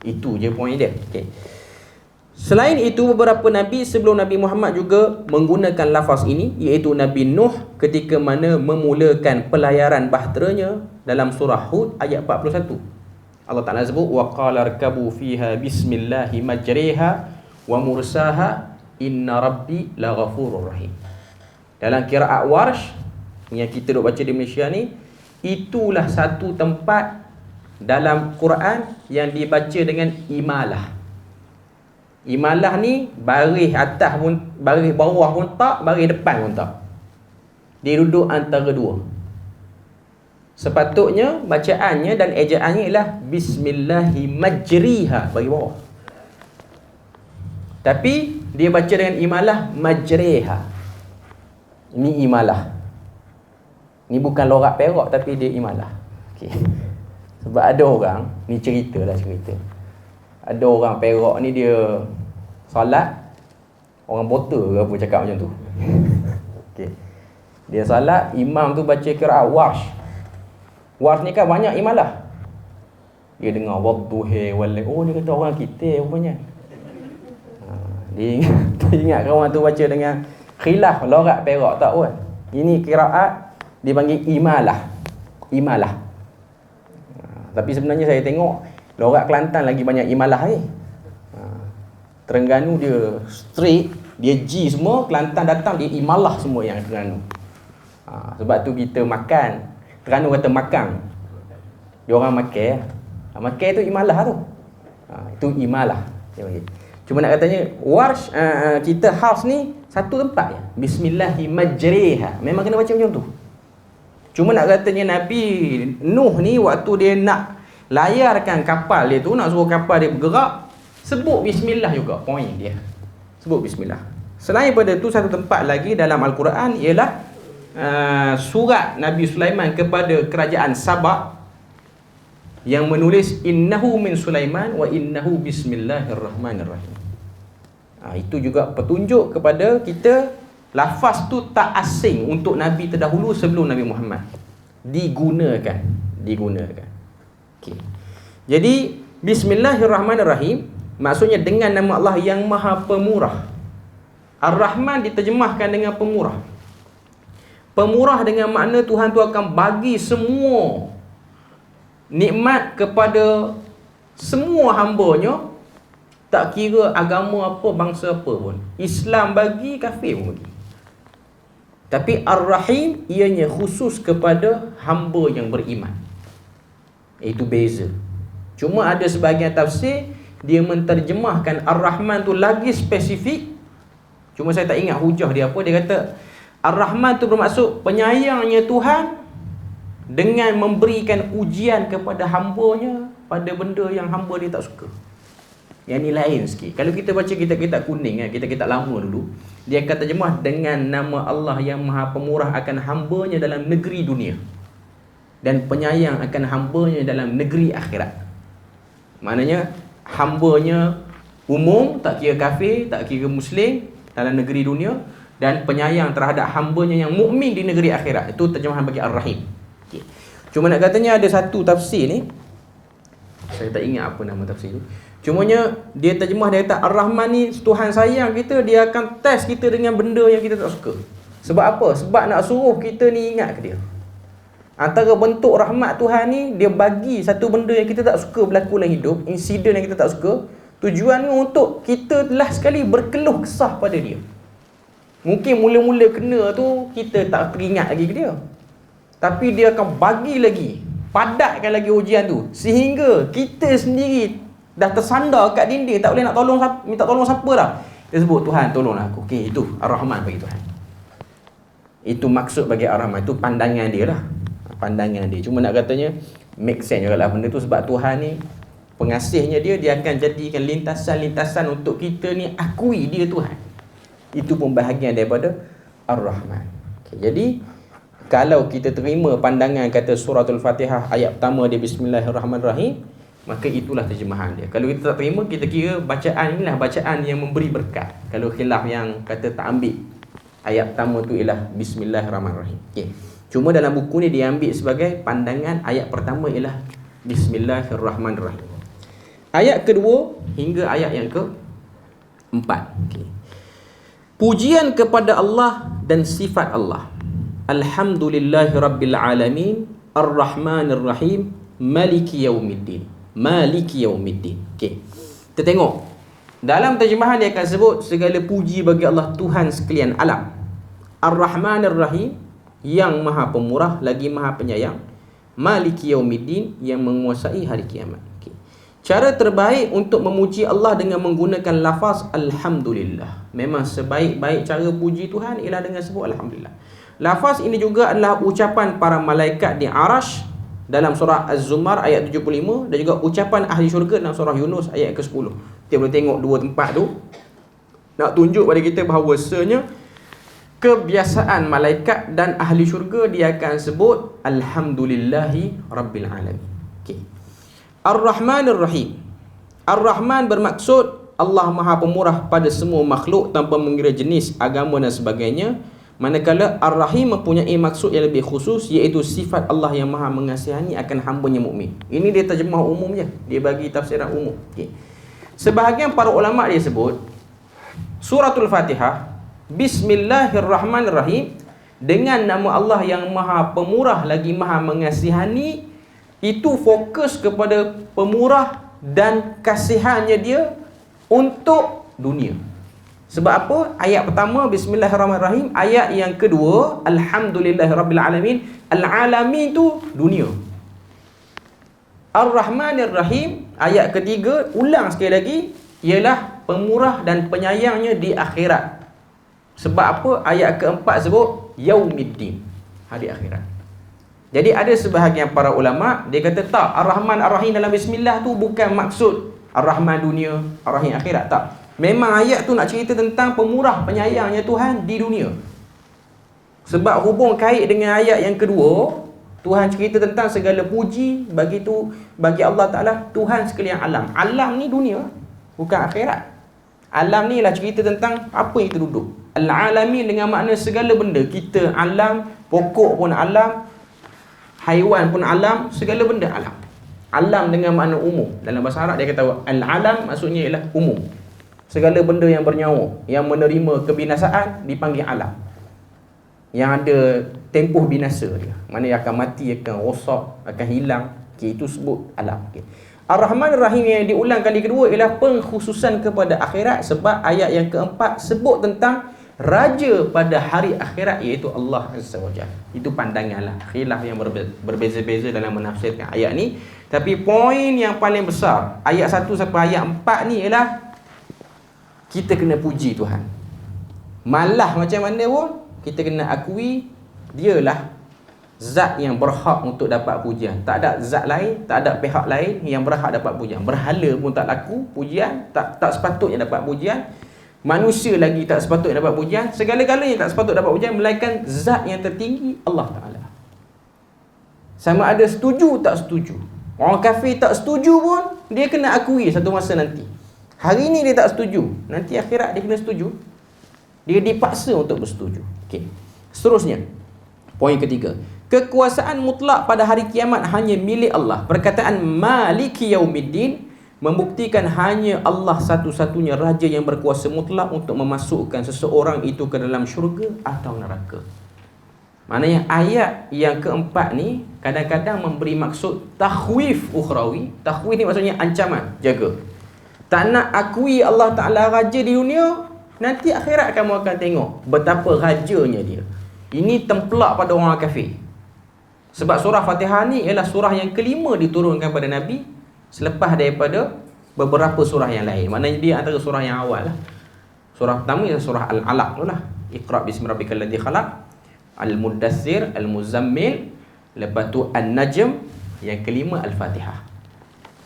Itu je poin dia. Okay. Selain itu, beberapa Nabi sebelum Nabi Muhammad juga menggunakan lafaz ini, iaitu Nabi Nuh ketika mana memulakan pelayaran bahteranya dalam surah Hud ayat 41. Allah Ta'ala sebut, وَقَالَ ارْكَبُوا فِيهَا بِسْمِ اللَّهِ مَجْرِيهَا وَمُرْسَاهَا إِنَّ رَبِّي لَغَفُورٌ رَحِيمٌ. Dalam qiraat Warsh yang kita duk baca di Malaysia ni, itulah satu tempat dalam Quran yang dibaca dengan imalah. Imalah ni baris atas pun, baris bawah pun tak, baris depan pun tak. Dia duduk antara dua. Sepatutnya bacaannya dan ejaannya ialah Bismillahimajriha, bagi bawah. Tapi dia baca dengan imalah majriha. Ini imalah. Ni bukan lorak Perak, tapi dia imalah. Okay. Sebab ada orang, ni cerita. Ada orang Perak ni dia salat, orang botol ke apa cakap macam tu. Okay. Dia salat, imam tu baca qiraat Warsh. Warsh ni kan banyak imalah. Dia dengar wadduhi wal, oh dia kata orang kita rupanya. Dia ingat orang tu baca dengan khilaf lorak Perak tak pun. Ini qiraat dipanggil imalah. Tapi sebenarnya saya tengok lorak Kelantan lagi banyak imalah ni. Terengganu dia straight, dia G semua, Kelantan datang dia imalah semua yang Terengganu. Sebab tu kita makan, Terengganu kata makan. Dia orang makan. Makan tu imalah tu. Itu imalah. Cuma nak katanya Warsh, kita Hafs ni satu tempat je. Bismillahi majriha. Memang kena baca macam tu. Cuma nak katanya Nabi Nuh ni waktu dia nak layarkan kapal dia tu, nak suruh kapal dia bergerak, sebut bismillah juga, poin dia. Sebut bismillah. Selain daripada tu, satu tempat lagi dalam Al-Quran ialah surat Nabi Sulaiman kepada kerajaan Sabah yang menulis innahu min Sulaiman wa innahu bismillahirrahmanirrahim. Itu juga petunjuk kepada kita, lafaz tu tak asing untuk Nabi terdahulu sebelum Nabi Muhammad. Digunakan. Okay. Jadi bismillahirrahmanirrahim maksudnya dengan nama Allah yang Maha Pemurah. Ar-Rahman diterjemahkan dengan pemurah. Pemurah dengan makna Tuhan tu akan bagi semua nikmat kepada semua hamba-Nya, tak kira agama apa, bangsa apa pun. Islam bagi, kafir pun bagi. Tapi Ar-Rahim ianya khusus kepada hamba yang beriman. Itu beza. Cuma ada sebahagian tafsir dia menterjemahkan Ar-Rahman tu lagi spesifik. Cuma saya tak ingat hujah dia apa. Dia kata Ar-Rahman tu bermaksud penyayangnya Tuhan dengan memberikan ujian kepada hamba-Nya pada benda yang hamba dia tak suka. Yang ni lain sikit. Kalau kita baca kitab-kitab kuning, kitab-kitab lama dulu, dia akan terjemah dengan nama Allah yang Maha Pemurah akan hamba-Nya dalam negeri dunia dan penyayang akan hamba-Nya dalam negeri akhirat. Maknanya hamba-Nya umum, tak kira kafir, tak kira muslim, dalam negeri dunia, dan penyayang terhadap hamba-Nya yang mukmin di negeri akhirat. Itu terjemahan bagi Ar-Rahim. Okay. Cuma nak katanya ada satu tafsir ni, saya tak ingat apa nama tafsir tu. Cumanya dia terjemah, dia kata Ar-Rahman ni Tuhan sayang kita, dia akan test kita dengan benda yang kita tak suka. Sebab apa? Sebab nak suruh kita ni ingat ke dia. Antara bentuk rahmat Tuhan ni, dia bagi satu benda yang kita tak suka berlaku dalam hidup, insiden yang kita tak suka, tujuannya untuk kita telah sekali berkeluh kesah pada dia. Mungkin mula-mula kena tu kita tak teringat lagi ke dia, tapi dia akan bagi lagi, padatkan lagi ujian tu, sehingga kita sendiri dah tersandar kat dinding, tak boleh nak tolong, minta tolong siapa dah. Dia sebut, Tuhan tolonglah aku. Okey, itu Ar-Rahman bagi Tuhan. Itu maksud bagi Ar-Rahman. Itu pandangan dia lah. Pandangan dia. Cuma nak katanya make sense juga lah benda tu. Sebab Tuhan ni pengasihnya dia akan jadikan lintasan-lintasan untuk kita ni akui dia Tuhan. Itu pun bahagian daripada Ar-Rahman. Okay, jadi kalau kita terima pandangan kata suratul Fatihah ayat pertama dia Bismillahirrahmanirrahim, maka itulah terjemahan dia. Kalau kita tak terima, kita kira bacaan inilah bacaan yang memberi berkat. Kalau khilaf yang kata tak ambil ayat pertama tu ialah Bismillahirrahmanirrahim. Okay. Cuma dalam buku ni dia ambil sebagai pandangan ayat pertama ialah Bismillahirrahmanirrahim. Ayat kedua hingga ayat yang ke-4. Okay. Pujian kepada Allah dan sifat Allah. Alhamdulillahirabbil alamin, Ar-Rahmanir-Rahim, Maliki Yaumiddin. Maliki Yaumiddin. Okey. Kita tengok. Dalam terjemahan dia akan sebut segala puji bagi Allah Tuhan sekalian alam. Ar-Rahmanir-Rahim, yang Maha Pemurah lagi Maha Penyayang. Maliki Yaumiddin, yang menguasai hari kiamat. Okey. Cara terbaik untuk memuji Allah dengan menggunakan lafaz Alhamdulillah. Memang sebaik-baik cara puji Tuhan ialah dengan sebut Alhamdulillah. Lafaz ini juga adalah ucapan para malaikat di Arash dalam surah Az-Zumar ayat 75, dan juga ucapan ahli syurga dalam surah Yunus ayat ke-10. Kita boleh tengok dua tempat tu nak tunjuk pada kita bahawasanya kebiasaan malaikat dan ahli syurga dia akan sebut Alhamdulillahi Rabbil Alamin. Okay. Ar-Rahmanir-Rahim. Ar-Rahman bermaksud Allah Maha Pemurah pada semua makhluk tanpa mengira jenis, agama dan sebagainya. Manakala Ar-Rahim mempunyai maksud yang lebih khusus, iaitu sifat Allah yang Maha mengasihani akan hamba-Nya mukmin. Ini dia terjemah umum je. Dia bagi tafsiran umum. Okay. Sebahagian para ulama dia sebut suratul Fatihah Bismillahirrahmanirrahim dengan nama Allah yang Maha Pemurah lagi Maha mengasihani, itu fokus kepada pemurah dan kasihannya dia untuk dunia. Sebab apa? Ayat pertama Bismillahirrahmanirrahim, ayat yang kedua Alhamdulillahirabbil alamin. Al-alamin tu dunia. Ar-Rahmanir-Rahim, ayat ketiga, ulang sekali lagi, ialah pemurah dan penyayangnya di akhirat. Sebab apa? Ayat keempat sebut Yaumiddin, hari akhirat. Jadi ada sebahagian para ulama, dia kata tak, Ar-Rahman Ar-Rahim dalam Bismillah tu bukan maksud Ar-Rahman dunia, Ar-Rahim akhirat, tak. Memang ayat tu nak cerita tentang pemurah penyayangnya Tuhan di dunia. Sebab hubung kait dengan ayat yang kedua, Tuhan cerita tentang segala puji bagi Allah Ta'ala, Tuhan sekalian alam. Alam ni dunia, bukan akhirat. Alam ni lah cerita tentang apa yang kita duduk. Al-alamin dengan makna segala benda. Kita alam, pokok pun alam, haiwan pun alam, segala benda alam. Alam dengan makna umum. Dalam bahasa Arab dia kata al-alam maksudnya ialah umum. Segala benda yang bernyawa, yang menerima kebinasaan dipanggil alam. Yang ada tempoh binasa dia, mana yang akan mati, akan rosak, akan hilang, itu sebut alam. Ar-Rahman Ar-Rahim yang diulang kali kedua ialah pengkhususan kepada akhirat. Sebab ayat yang keempat sebut tentang raja pada hari akhirat, iaitu Allah Azza wa Jalla. Itu pandanganlah, khilaf yang berbeza-beza dalam menafsirkan ayat ni. Tapi poin yang paling besar ayat 1 sampai ayat 4 ni ialah kita kena puji Tuhan. Malah macam mana pun kita kena akui dialah zat yang berhak untuk dapat pujian. Tak ada zat lain, tak ada pihak lain yang berhak dapat pujian. Berhala pun tak laku pujian, tak sepatutnya dapat pujian. Manusia lagi tak sepatutnya dapat pujian. Segala-galanya tak sepatutnya dapat pujian melainkan zat yang tertinggi, Allah Ta'ala. Sama ada setuju tak setuju. Orang kafir tak setuju pun dia kena akui satu masa nanti. Hari ni dia tak setuju, nanti akhirat dia kena setuju. Dia dipaksa untuk bersetuju. Okey. Seterusnya, poin ketiga, kekuasaan mutlak pada hari kiamat hanya milik Allah. Perkataan Maliki Yaumiddin membuktikan hanya Allah satu-satunya raja yang berkuasa mutlak untuk memasukkan seseorang itu ke dalam syurga atau neraka. Maknanya ayat yang keempat ni kadang-kadang memberi maksud takhwif ukhrawi. Takhwif ni maksudnya ancaman, jaga. Tak nak akui Allah Ta'ala raja di dunia, nanti akhirat kamu akan tengok betapa rajanya dia. Ini templak pada orang kafir. Sebab surah Fatihah ni ialah surah yang kelima diturunkan pada Nabi selepas daripada beberapa surah yang lain. Maknanya dia antara surah yang awal lah. Surah pertama ialah surah Al-Alaq tu lah. Iqra' bismi rabbikal ladzi khalaq, Al-Muddathir, Al-Muzammil, lepas tu An-Najm, yang kelima Al-Fatihah.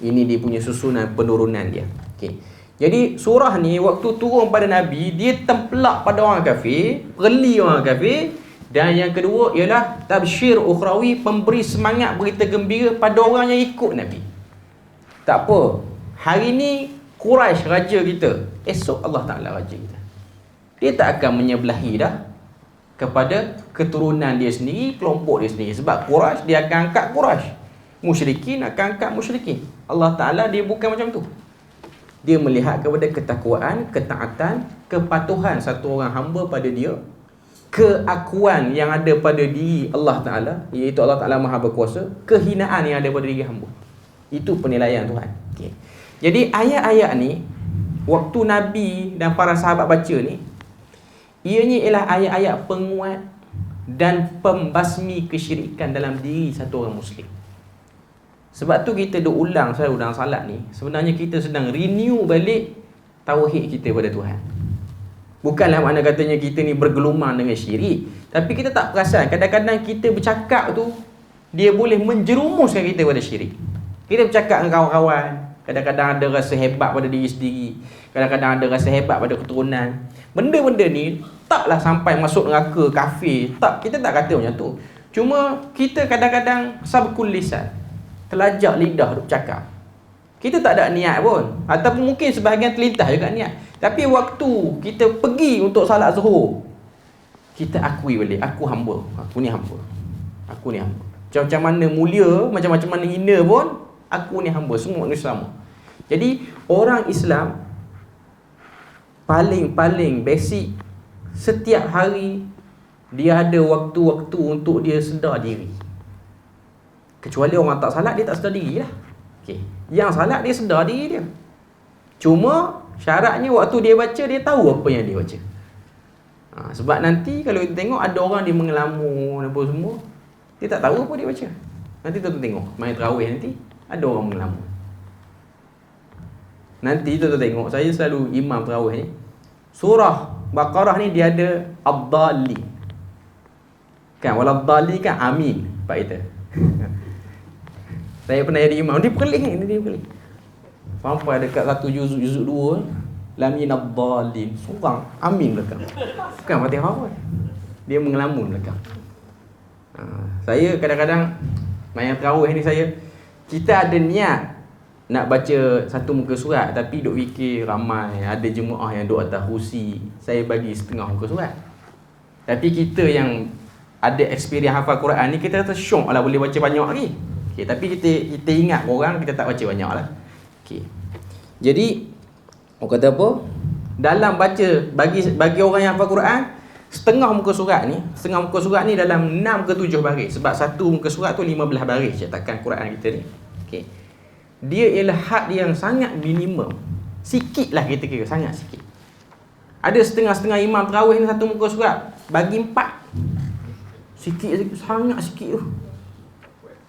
Ini dia punya susunan penurunan dia. Okay. Jadi surah ni waktu turun pada Nabi, dia templak pada orang kafir, perli orang kafir. Dan yang kedua ialah tabsyir ukhrawi, pemberi semangat, berita gembira pada orang yang ikut Nabi. Tak apa, hari ni Quraisy raja kita, esok Allah Ta'ala raja kita. Dia tak akan menyebelahi dah kepada keturunan dia sendiri, kelompok dia sendiri. Sebab Quraisy, dia akan angkat Quraisy. Musyrikin akan angkat musyrikin. Allah Ta'ala dia bukan macam tu. Dia melihat kepada ketakwaan, ketaatan, kepatuhan satu orang hamba pada dia, keakuan yang ada pada diri Allah Ta'ala, iaitu Allah Ta'ala Maha Berkuasa, kehinaan yang ada pada diri hamba. Itu penilaian Tuhan. Okay. Jadi ayat-ayat ni, waktu Nabi dan para sahabat baca ni, ianya ialah ayat-ayat penguat dan pembasmi kesyirikan dalam diri satu orang Muslim. Sebab tu kita duk ulang selalu dalam salat ni, sebenarnya kita sedang renew balik tauhid kita pada Tuhan. Bukanlah makna katanya kita ni bergelumang dengan syirik, tapi kita tak perasan kadang-kadang kita bercakap tu dia boleh menjerumuskan kita pada syirik. Kita bercakap dengan kawan-kawan, kadang-kadang ada rasa hebat pada diri sendiri, kadang-kadang ada rasa hebat pada keturunan. Benda-benda ni taklah sampai masuk neraka kafir. Tak, kita tak kata macam tu. Cuma kita kadang-kadang sabkul lisan, telajak lidah duk cakap. Kita tak ada niat pun, ataupun mungkin sebahagian terlintas juga niat. Tapi waktu kita pergi untuk salat zuhur, kita akui balik, aku hamba, aku ni hamba, aku ni hamba. Macam mana mulia, macam mana hina pun, aku ni hamba, semua manusia sama. Jadi orang Islam paling basic, setiap hari dia ada waktu-waktu untuk dia sedar diri. Kecuali orang tak salat, dia tak sedar diri lah. Okay. Yang salat dia sedar diri dia. Cuma Syaratnya waktu dia baca, dia tahu apa yang dia baca. Sebab nanti kalau kita tengok ada orang dia mengelamun apa semua, dia tak tahu apa dia baca. Nanti tuan-tuan tengok main tarawih nanti ada orang mengelamun. Nanti tuan-tuan tengok, saya selalu imam tarawih ni, surah Baqarah ni dia ada ad-dali. Kan walad-dali kan amin Pak kita. Saya pernah jadi imam, dia pelik. Sampai dekat satu juzuk 2 lam minad-dallin, seorang amin belakang. Bukan Fatihah pun. Dia mengelamun belakang. Saya kadang-kadang main tarawih ni kita ada niat nak baca satu muka surat, tapi duk fikir ramai ada jemaah yang duk atas kursi, saya bagi setengah muka surat. Tapi kita yang ada experience hafal Quran ni, kita rasa syok lah boleh baca banyak lagi. Okay, tapi kita ingat orang, kita tak baca banyak lah. Okay. Jadi orang kata apa? Dalam baca bagi orang yang hafal Quran, setengah muka surat ni dalam 6 ke 7 baris. Sebab satu muka surat tu 15 baris cetakan Quran kita ni. Okey. Dia ialah had yang sangat minimum. Sikit lah kita kira, sangat sikit. Ada setengah-setengah imam tarawih ni satu muka surat bagi 4. Sikit, sangat sikit tu.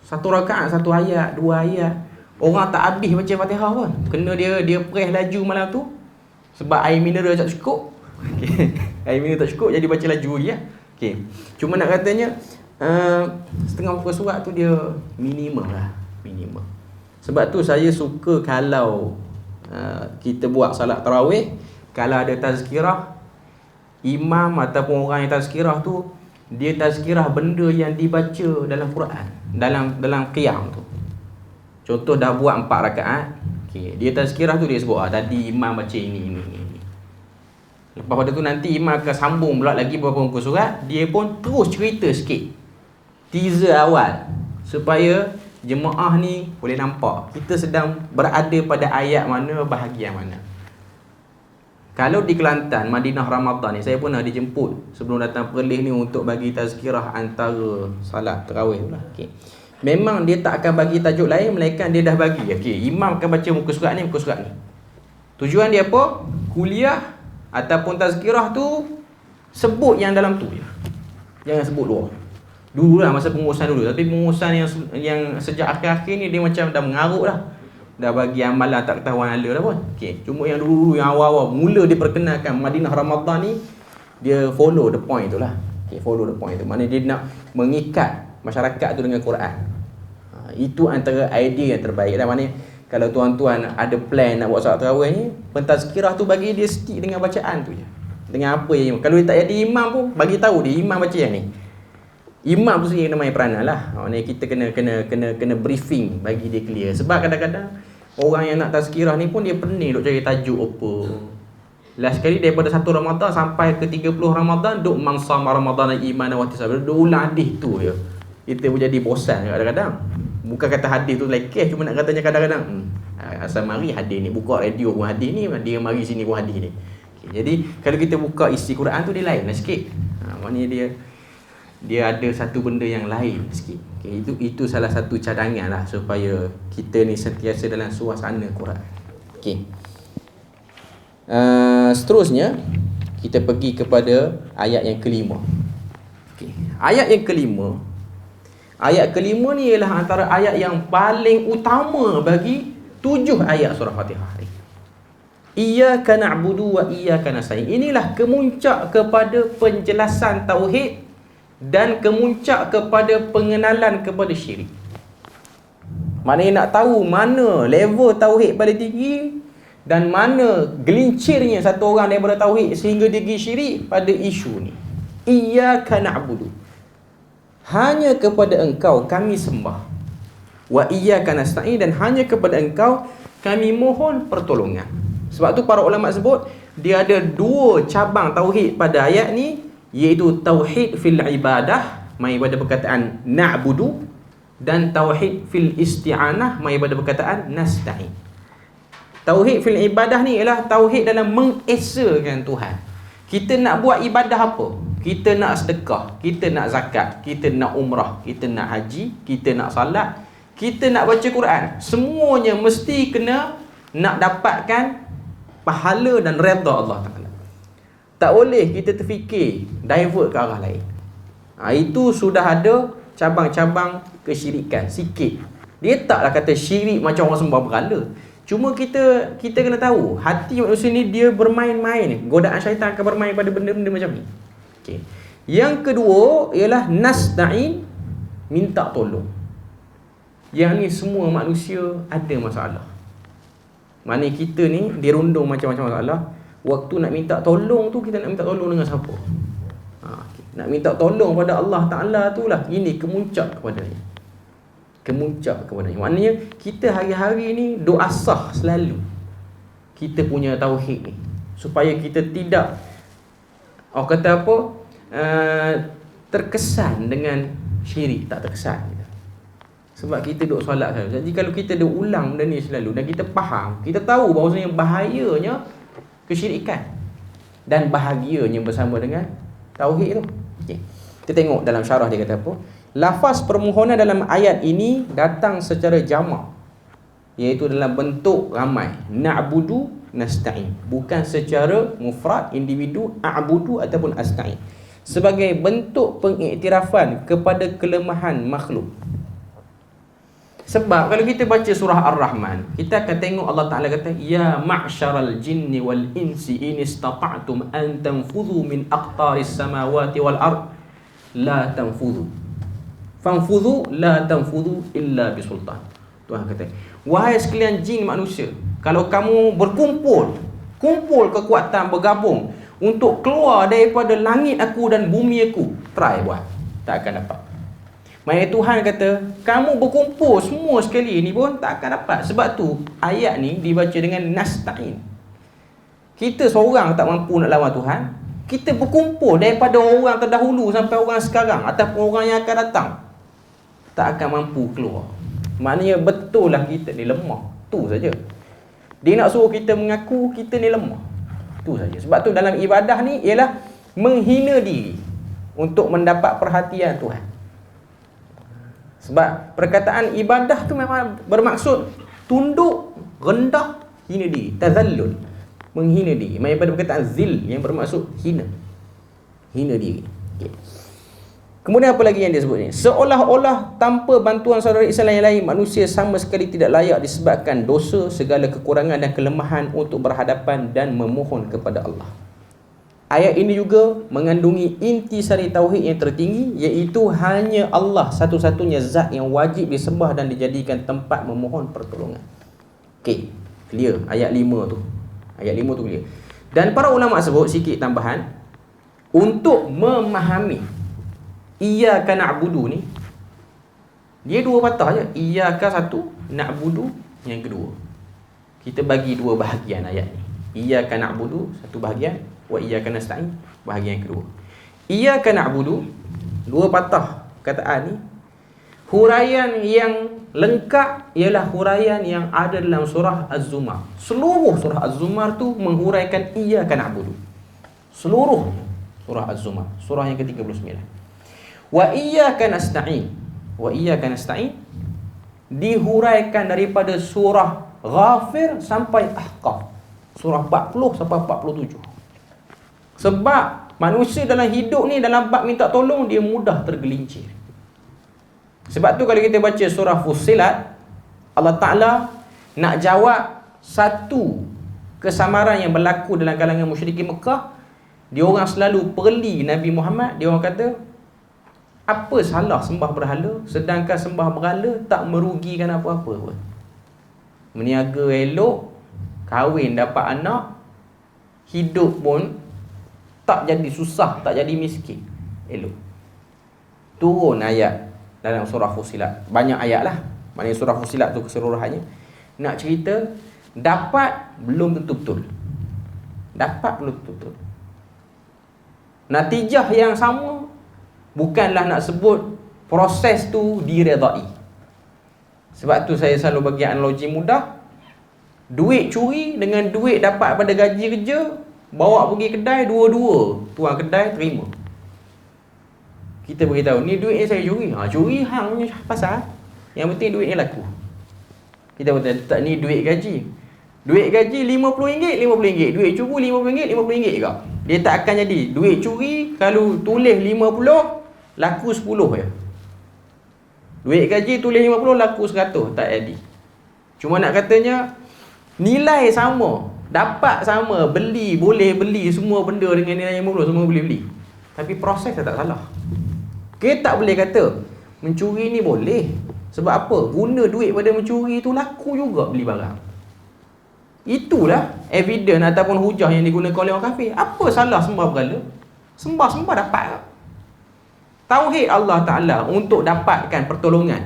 Satu rakaat, satu ayat, 2 ayat. Orang tak habis baca Fatihah pun. Kena dia press laju malam tu. Sebab air mineral tak cukup. Okay. Air mineral tak cukup, jadi baca laju je. Okay. Cuma nak katanya setengah muka surat tu dia minimum lah. Minimum. Sebab tu saya suka kalau kita buat salat tarawih, kalau ada tazkirah, imam ataupun orang yang tazkirah tu, dia tazkirah benda yang dibaca dalam Quran, dalam qiyam tu. Contoh dah buat 4 rakaat, okay, dia tazkirah tu dia sebut tadi imam baca ini. Lepas pada tu nanti imam akan sambung pula lagi beberapa muka surat, dia pun terus cerita sikit, teaser awal, supaya jemaah ni boleh nampak kita sedang berada pada ayat mana, bahagian mana. Kalau di Kelantan, Madinah Ramadan ni, saya pernah dijemput sebelum datang Perlis ni untuk bagi tazkirah antara salat tarawih lah. Okay. Memang dia tak akan bagi tajuk lain, melainkan dia dah bagi. Okay, imam akan baca muka surat ni. Tujuan dia apa? Kuliah ataupun tazkirah tu sebut yang dalam tu je. Jangan sebut luar. Dulu lah masa pengurusan dulu, tapi pengurusan yang sejak akhir-akhir ni dia macam dah mengarut dah. Dah bagi amalan tak ketahuan ala dah pun. Okey, cuma yang dulu yang awal-awal mula diperkenalkan Madinah Ramadan ni, dia follow the point tu lah. Okey, follow the point tu. Maknanya dia nak mengikat masyarakat tu dengan Quran. Itu antara idea yang terbaik lah. Maknanya kalau tuan-tuan ada plan nak buat salat tarawih ni, pentazkirah tu bagi dia stick dengan bacaan tu je. Dengan apa yang kalau dia tak jadi imam pun bagi tahu dia imam baca yang ni. Imam tu sendiri kena main peranan lah. Maknanya kita kena briefing bagi dia clear. Sebab kadang-kadang orang yang nak tazkirah ni pun dia pening duk cari tajuk apa. Last sekali daripada 1 Ramadan sampai ke 30 Ramadan duk mangsama Ramadan iman wa ihtisaban. Duk ulang hadis tu je. Kita pun jadi bosan kadang-kadang. Bukan kata hadis tu lekeh, cuma nak katanya kadang-kadang asal mari hadis ni, buka radio pun hadis ni, dia mari sini pun hadis ni. Okay, jadi kalau kita buka isi Quran tu dia lain lah sikit. Maknanya dia ada satu benda yang lain sikit. Okay, itu salah satu cadangan lah supaya kita ni sentiasa dalam suasana Quran. Okay. Seterusnya kita pergi kepada ayat yang kelima. Okay. Ayat yang kelima ni ialah antara ayat yang paling utama bagi 7 ayat surah Fatihah ni. Iyyaka na'budu wa iyyaka nasta'in. Inilah kemuncak kepada penjelasan tauhid dan kemuncak kepada pengenalan kepada syirik. Maknanya nak tahu mana level tauhid paling tinggi dan mana gelincirnya satu orang daripada tauhid sehingga dia pergi syirik pada isu ni. Iyyaka na'budu. Hanya kepada engkau kami sembah. Wa iyyaka nasta'in, dan hanya kepada engkau kami mohon pertolongan. Sebab tu para ulama sebut dia ada 2 cabang tauhid pada ayat ni, iaitu tauhid fil ibadah mai pada perkataan na'budu, dan tauhid fil isti'anah mai pada perkataan nasta'in. Tauhid fil ibadah ni ialah tauhid dalam mengesakan Tuhan. Kita nak buat ibadah apa? Kita nak sedekah, kita nak zakat, kita nak umrah, kita nak haji, kita nak salat, kita nak baca Quran. Semuanya mesti kena nak dapatkan pahala dan redha Allah Ta'ala. Tak boleh kita terfikir divert ke arah lain. Itu sudah ada cabang-cabang kesyirikan sikit. Dia taklah kata syirik macam orang sembah berhala. Cuma kita kena tahu, hati manusia ni dia bermain-main. Godaan syaitan akan bermain pada benda-benda macam ni. Okay. Yang kedua ialah nasta'in, minta tolong. Yang ni semua manusia ada masalah. Maknanya kita ni dirundung macam-macam masalah. Waktu nak minta tolong tu, kita nak minta tolong dengan siapa? Okay. Nak minta tolong pada Allah Ta'ala tu lah, ini kemuncak kepadanya. Kemuncak kepadanya. Maknanya kita hari-hari ni doa sah selalu kita punya tauhid ni, supaya kita tidak kata apa, terkesan dengan syirik. Tak terkesan kita. Sebab kita duk solat selalu. Jadi kalau kita duk ulang benda ni selalu dan kita faham, kita tahu bahawasanya bahayanya kesyirikan dan bahagianya bersama dengan tauhid tu. Okay. Kita tengok dalam syarah dia kata apa. Lafaz permohonan dalam ayat ini datang secara jamak, iaitu dalam bentuk ramai. Na'budu, nasta'in. Bukan secara mufrad, individu, a'budu ataupun asta'in. Sebagai bentuk pengiktirafan kepada kelemahan makhluk. Sebab kalau kita baca surah Ar-Rahman, kita akan tengok Allah Ta'ala kata, Ya ma'syaral jinni wal insi in istata'tum an tanfudhu min aqtaris samawati wal ard la tanfudhu. Fanfudhu la tanfudhu illa bisultan. Tuhan kata, wahai sekalian jin manusia, kalau kamu berkumpul kekuatan, bergabung untuk keluar daripada langit aku dan bumi aku, try buat, tak akan dapat. Maksudnya Tuhan kata, kamu berkumpul semua sekali ni pun tak akan dapat. Sebab tu ayat ni dibaca dengan nasta'in. Kita seorang tak mampu nak lawan Tuhan, kita berkumpul daripada orang terdahulu sampai orang sekarang ataupun orang yang akan datang, tak akan mampu keluar. Maknanya betul lah kita ni lemah. Tu saja. Dia nak suruh kita mengaku kita ni lemah. Tu saja. Sebab tu dalam ibadah ni ialah menghina diri untuk mendapat perhatian Tuhan. Sebab perkataan ibadah tu memang bermaksud tunduk, rendah, hina diri, tazallul, menghina diri. Maksudnya pada perkataan zil yang bermaksud hina. Hina diri. Okay. Kemudian apa lagi yang dia sebut ni? Seolah-olah tanpa bantuan saudara Islam yang lain, manusia sama sekali tidak layak disebabkan dosa, segala kekurangan dan kelemahan untuk berhadapan dan memohon kepada Allah. Ayat ini juga mengandungi intisari tauhid yang tertinggi, iaitu hanya Allah satu-satunya zat yang wajib disembah dan dijadikan tempat memohon pertolongan. Okey, clear ayat 5 tu. Ayat 5 tu clear. Dan para ulama sebut sikit tambahan untuk memahami Iyyaka na'budu ni, dia dua patah je. Iyyaka satu, na'budu yang kedua. Kita bagi dua bahagian ayat ni. Iyyaka na'budu satu bahagian, wa iyyaka nasta'in bahagian yang kedua. Iyyaka na'budu, dua patah kataan ni. Huraian yang lengkap ialah huraian yang ada dalam surah Az-Zumar. Seluruh surah Az-Zumar tu menghuraikan Iyyaka na'budu. Seluruhnya surah Az-Zumar, surah yang ke-39. Wa iyyaka nasta'in. Wa iyyaka nasta'in dihuraikan daripada surah Ghafir sampai Ahqaf. Surah 40 sampai 47. Sebab manusia dalam hidup ni, dalam bab minta tolong, dia mudah tergelincir. Sebab tu kalau kita baca surah Fussilat, Allah Ta'ala nak jawab satu kesamaran yang berlaku dalam kalangan musyrikin Mekah. Dia orang selalu perli Nabi Muhammad. Dia orang kata, apa salah sembah berhala, sedangkan sembah berhala tak merugikan apa-apa pun. Meniaga elok, kahwin dapat anak, hidup pun tak jadi susah, tak jadi miskin, elok. Turun ayat dalam surah Fussilat. Banyak ayat lah. Maknanya surah Fussilat tu keseluruhannya nak cerita dapat belum tentu betul. Dapat belum tentu betul. Natijah yang sama bukanlah nak sebut proses tu diredai. Sebab tu saya selalu bagi analogi mudah. Duit curi dengan duit dapat pada gaji kerja, bawa pergi kedai, dua-dua tuan kedai terima. Kita beritahu, ni duit ni saya curi. Curi hang pasal. Yang penting duit ni laku. Kita beritahu, tak, ni duit gaji. Duit gaji RM50, RM50. Duit curi RM50, RM50 juga. Dia tak akan jadi. Duit curi kalau tulis 50, laku 10 je. Duit gaji tulis 50, laku 100, tak jadi. Cuma nak katanya nilai sama, dapat sama, boleh beli semua benda dengan nilai 50, semua boleh beli. Tapi proses tak salah. Kita tak boleh kata mencuri ni boleh. Sebab apa? Guna duit pada mencuri tu laku juga beli barang. Itulah evidence ataupun hujah yang digunakan oleh orang kafir. Apa salah sembah berhala? Sembah dapat. Tauhid Allah Ta'ala untuk dapatkan pertolongan,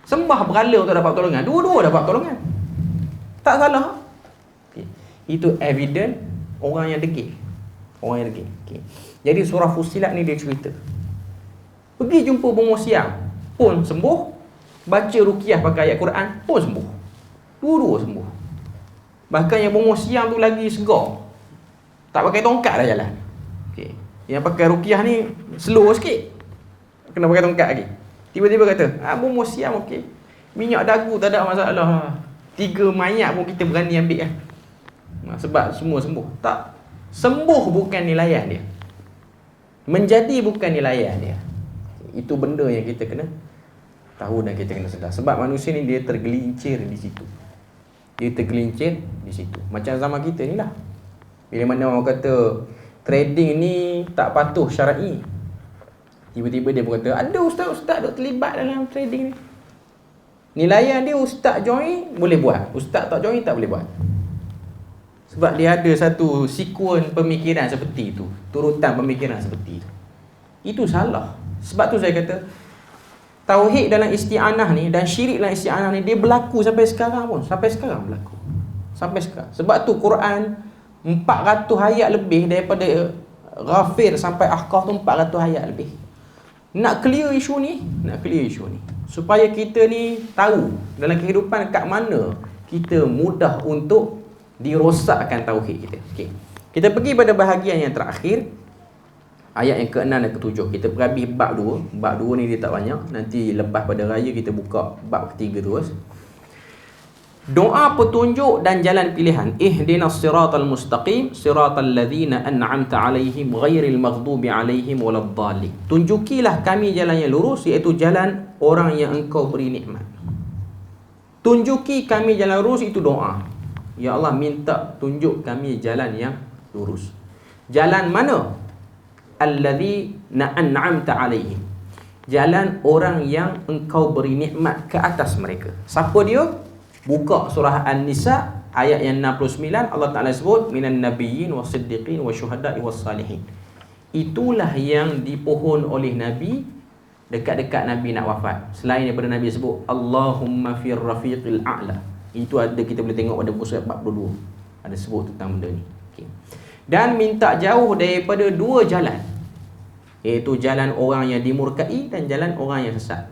sembah berhala untuk dapat pertolongan. Dua-dua dapat pertolongan. Tak salah. Okay. Itu evidence orang yang degil. Orang yang degil. Okay. Jadi surah Fussilat ni dia cerita, pergi jumpa bomoh siam pun sembuh, baca ruqyah pakai ayat Quran pun sembuh. Dua-dua sembuh. Bahkan yang bomoh siam tu lagi segar, tak pakai tongkat dah jalan. Okay. Yang pakai ruqyah ni slow sikit, kena pakai tongkat lagi. Tiba-tiba kata, bomoh siam okey, minyak dagu tak ada masalah, 3 mayat pun kita berani ambil kan. Sebab semua sembuh. Tak, sembuh bukan nilaian dia, menjadi bukan nilaian dia. Itu benda yang kita kena tahu dan kita kena sedar. Sebab manusia ni dia tergelincir di situ. Dia tergelincir di situ. Macam zaman kita ni lah. Bila mana orang kata trading ni tak patuh syar'i, tiba-tiba dia berkata, ada ustaz-ustaz duk terlibat dalam trading ni. Nilaian dia ustaz join boleh buat, ustaz tak join tak boleh buat. Sebab dia ada satu sekuen pemikiran seperti itu, turutan pemikiran seperti itu. Itu salah. Sebab tu saya kata tauhid dalam isti'anah ni dan syirik dalam isti'anah ni dia berlaku sampai sekarang pun. Sampai sekarang berlaku. Sampai sekarang. Sebab tu Quran 400 ayat lebih, daripada Ghafir sampai Ahqaf tu 400 ayat lebih. Nak clear isu ni, supaya kita ni tahu dalam kehidupan kat mana kita mudah untuk dirosakkan tauhid kita. Okey. Kita pergi pada bahagian yang terakhir, ayat yang ke-6 dan ke-7. Kita pergi bab 2. Bab 2 ni dia tak banyak. Nanti lepas pada raya kita buka bab ketiga terus. Doa petunjuk dan jalan pilihan. Ihdinas siratal mustaqim, siratal ladzina an'amta 'alaihim ghairil maghdubi 'alaihim waladdallin. Tunjukilah kami jalan yang lurus, iaitu jalan orang yang engkau beri nikmat. Tunjuki kami jalan lurus, itu doa. Ya Allah, minta tunjuk kami jalan yang lurus. Jalan mana? Alladzina an'amta 'alaihim. Jalan orang yang engkau beri nikmat ke atas mereka. Siapa dia? Buka surah An-Nisa ayat yang 69. Allah Ta'ala sebut minan nabiyyin wasiddiqin wasyuhada'i wassalihin. Itulah yang dipohon oleh Nabi dekat-dekat Nabi nak wafat. Selain daripada Nabi sebut Allahumma fir rafiqil a'la. Itu ada, kita boleh tengok pada buku surat 42. Ada sebut tentang benda ni. Okay. Dan minta jauh daripada dua jalan, iaitu jalan orang yang dimurkai dan jalan orang yang sesat.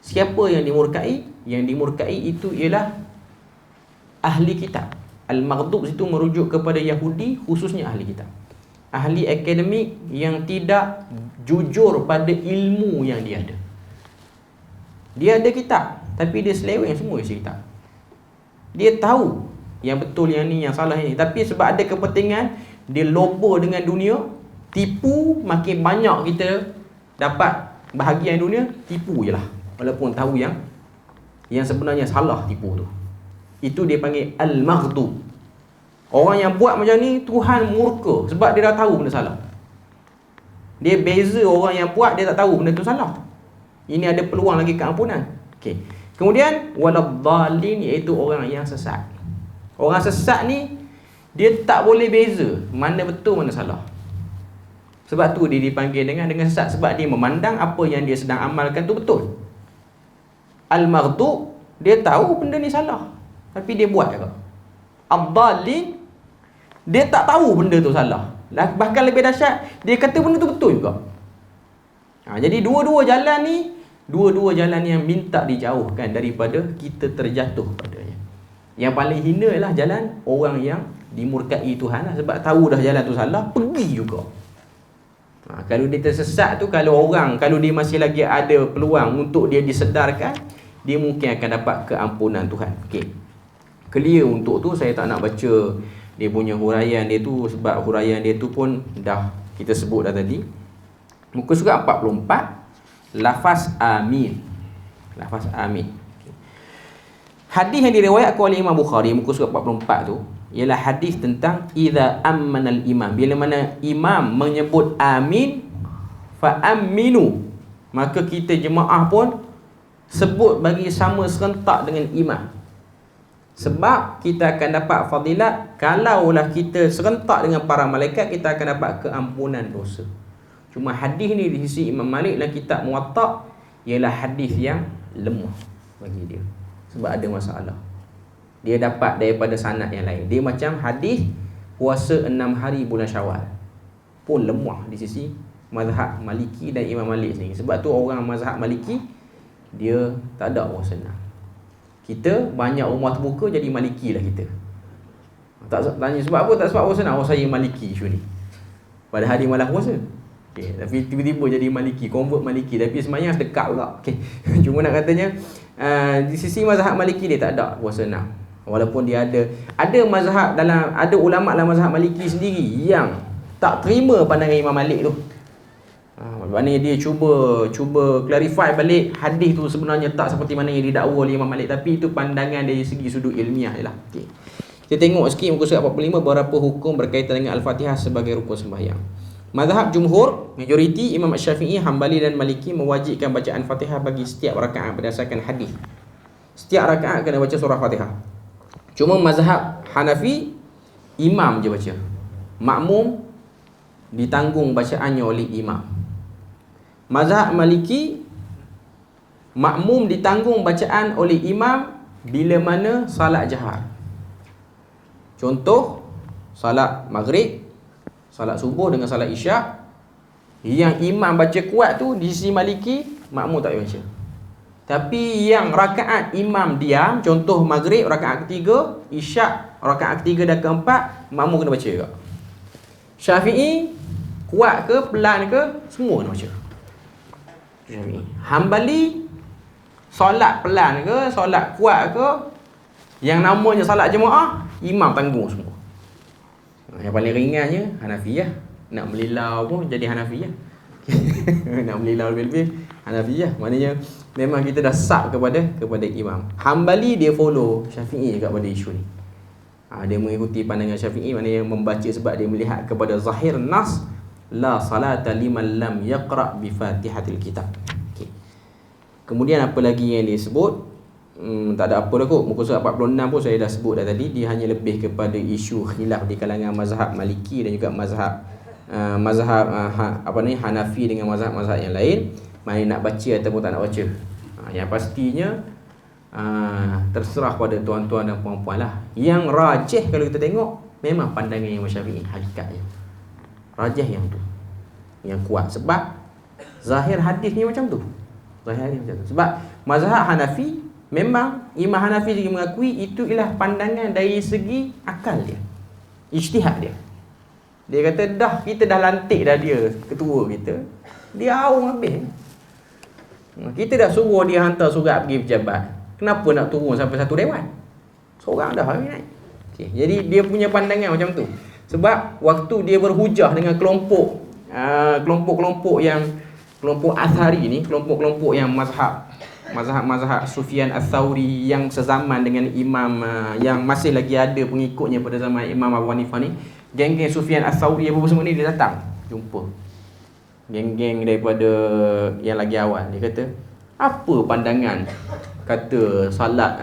Siapa yang dimurkai? Yang dimurkai itu ialah ahli kitab. Al-Maghdub itu merujuk kepada Yahudi, khususnya ahli kitab. Ahli akademik yang tidak jujur pada ilmu yang dia ada. Dia ada kitab, tapi dia seleweng semua isi kitab. Dia tahu yang betul yang ni, yang salah yang ni, tapi sebab ada kepentingan, dia loba dengan dunia, tipu. Makin banyak kita dapat bahagian dunia, tipu je lah, walaupun tahu yang sebenarnya salah tipu tu. Itu dia panggil Al-Maghdub. Orang yang buat macam ni, Tuhan murka sebab dia dah tahu benda salah. Dia beza orang yang buat, dia tak tahu benda tu salah. Ini ada peluang lagi keampunan. Okay. Kemudian waladdallin, iaitu orang yang sesat. Orang sesat ni dia tak boleh beza mana betul mana salah. Sebab tu dia dipanggil dengan sesat, sebab dia memandang apa yang dia sedang amalkan tu betul. Al-Maghdub, dia tahu benda ni salah, tapi dia buat juga. Ad-dallin, dia tak tahu benda tu salah, bahkan lebih dahsyat, dia kata benda tu betul juga. Jadi dua-dua jalan ni, dua-dua jalan yang minta dijauhkan daripada kita terjatuh padanya. Yang paling hina ialah jalan orang yang dimurkai Tuhan lah, sebab tahu dah jalan tu salah, pergi juga. Kalau dia tersesat tu, kalau dia masih lagi ada peluang untuk dia disedarkan, dia mungkin akan dapat keampunan Tuhan. Okey. Clear untuk tu saya tak nak baca dia punya huraian dia tu, sebab huraian dia tu pun dah kita sebut dah tadi. Muka surat 44, lafaz amin. Lafaz amin. Hadis yang diriwayatkan oleh Imam Bukhari muka surat 44 tu ialah hadis tentang idza ammanal imam. Bila mana imam menyebut amin, fa aminu, maka kita jemaah pun sebut bagi sama serentak dengan imam. Sebab kita akan dapat fadilat kalaulah kita serentak dengan para malaikat, kita akan dapat keampunan dosa. Cuma hadis ni di sisi Imam Malik dalam kitab Muwatta ialah hadis yang lemah bagi dia, sebab ada masalah. Dia dapat daripada sanad yang lain. Dia macam hadis puasa 6 hari bulan Syawal, pun lemah di sisi mazhab Maliki dan Imam Malik sendiri. Sebab tu orang mazhab Maliki dia tak ada puasa 6. Kita banyak rumah terbuka jadi Maliki lah kita. Tak tanya sebab apa, tak sebab puasa 6. Oh, saya Maliki isu ni. Pada hari malam puasa. Okay. Tapi tiba-tiba jadi Maliki, convert Maliki. Tapi sebenarnya sedekap juga. Okay. Cuma nak katanya di sisi mazhab Maliki dia tak ada puasa 6. Walaupun dia ada mazhab dalam, ada ulama dalam mazhab Maliki sendiri yang tak terima pandangan Imam Malik tu. Maknanya dia cuba clarify balik hadis tu sebenarnya tak seperti mana yang didakwa oleh Imam Malik, tapi itu pandangan dari segi sudut ilmiah je lah. Okay. Kita tengok sikit muka surat 45 beberapa hukum berkaitan dengan Al-Fatihah sebagai rukun sembahyang. Mazhab jumhur, majoriti Imam Syafi'i, Hambali dan Maliki mewajibkan bacaan Fatihah bagi setiap rakaat berdasarkan hadis. Setiap rakaat kena baca surah Fatihah. Cuma mazhab Hanafi, imam je baca. Makmum ditanggung bacaannya oleh imam. Mazhab Maliki, makmum ditanggung bacaan oleh imam bila mana salat jahar. Contoh, salat maghrib, salat subuh dengan salat isyak, yang imam baca kuat tu di sisi Maliki, makmum tak payah baca. Tapi yang rakaat imam diam, contoh maghrib rakaat ketiga, isyak rakaat ketiga dan keempat, makmum kena baca juga. Syafi'i, kuat ke pelan ke, semua kena baca. Syafi'i. Hambali, solat pelan ke, solat kuat ke, yang namanya salat jemaah, imam tanggung semua. Yang paling ringannya Hanafiyah. Nak melilau pun jadi Hanafiyah. Nak melilau lebih-lebih Hanafiyah. Maknanya memang kita dah sab kepada imam. Hambali dia follow Syafi'i juga pada isu ni. Dia mengikuti pandangan Syafi'i, maknanya membaca sebab dia melihat kepada zahir nas, la salata liman lam yaqra' bi Fatihatil Kitab. Okay. Kemudian apa lagi yang dia sebut? Tak ada apa dah kot. Muka surat 46 pun saya dah sebut dah tadi. Dia hanya lebih kepada isu khilaf di kalangan mazhab Maliki dan juga mazhab Hanafi dengan mazhab-mazhab yang lain. Mana nak baca ataupun tak nak baca. Yang pastinya terserah pada tuan-tuan dan puan-puan lah. Yang rajih kalau kita tengok, memang pandangan Imam Syafi'i hakikatnya. Rajih yang tu, yang kuat. Sebab zahir hadis ni macam tu. Zahir hadis macam tu. Sebab mazhab Hanafi, memang Imam Hanafi juga mengakui itu ialah pandangan dari segi akal dia, ijtihad dia. Dia kata kita dah lantik dah dia ketua kita, dia aung habis. Kita dah suruh dia hantar surat pergi pejabat, kenapa nak turun sampai satu dewan? Seorang dah hari naik. Okay. Jadi dia punya pandangan macam tu. Sebab waktu dia berhujah dengan kelompok Athari ni, kelompok-kelompok yang mazhab Sufyan Ats-Tsauri yang sezaman dengan imam, yang masih lagi ada pengikutnya pada zaman Imam Abu Hanifah ni, geng-geng Sufyan Ats-Tsauri apa semua ni, dia datang jumpa geng-geng daripada yang lagi awal. Dia kata, apa pandangan kata salat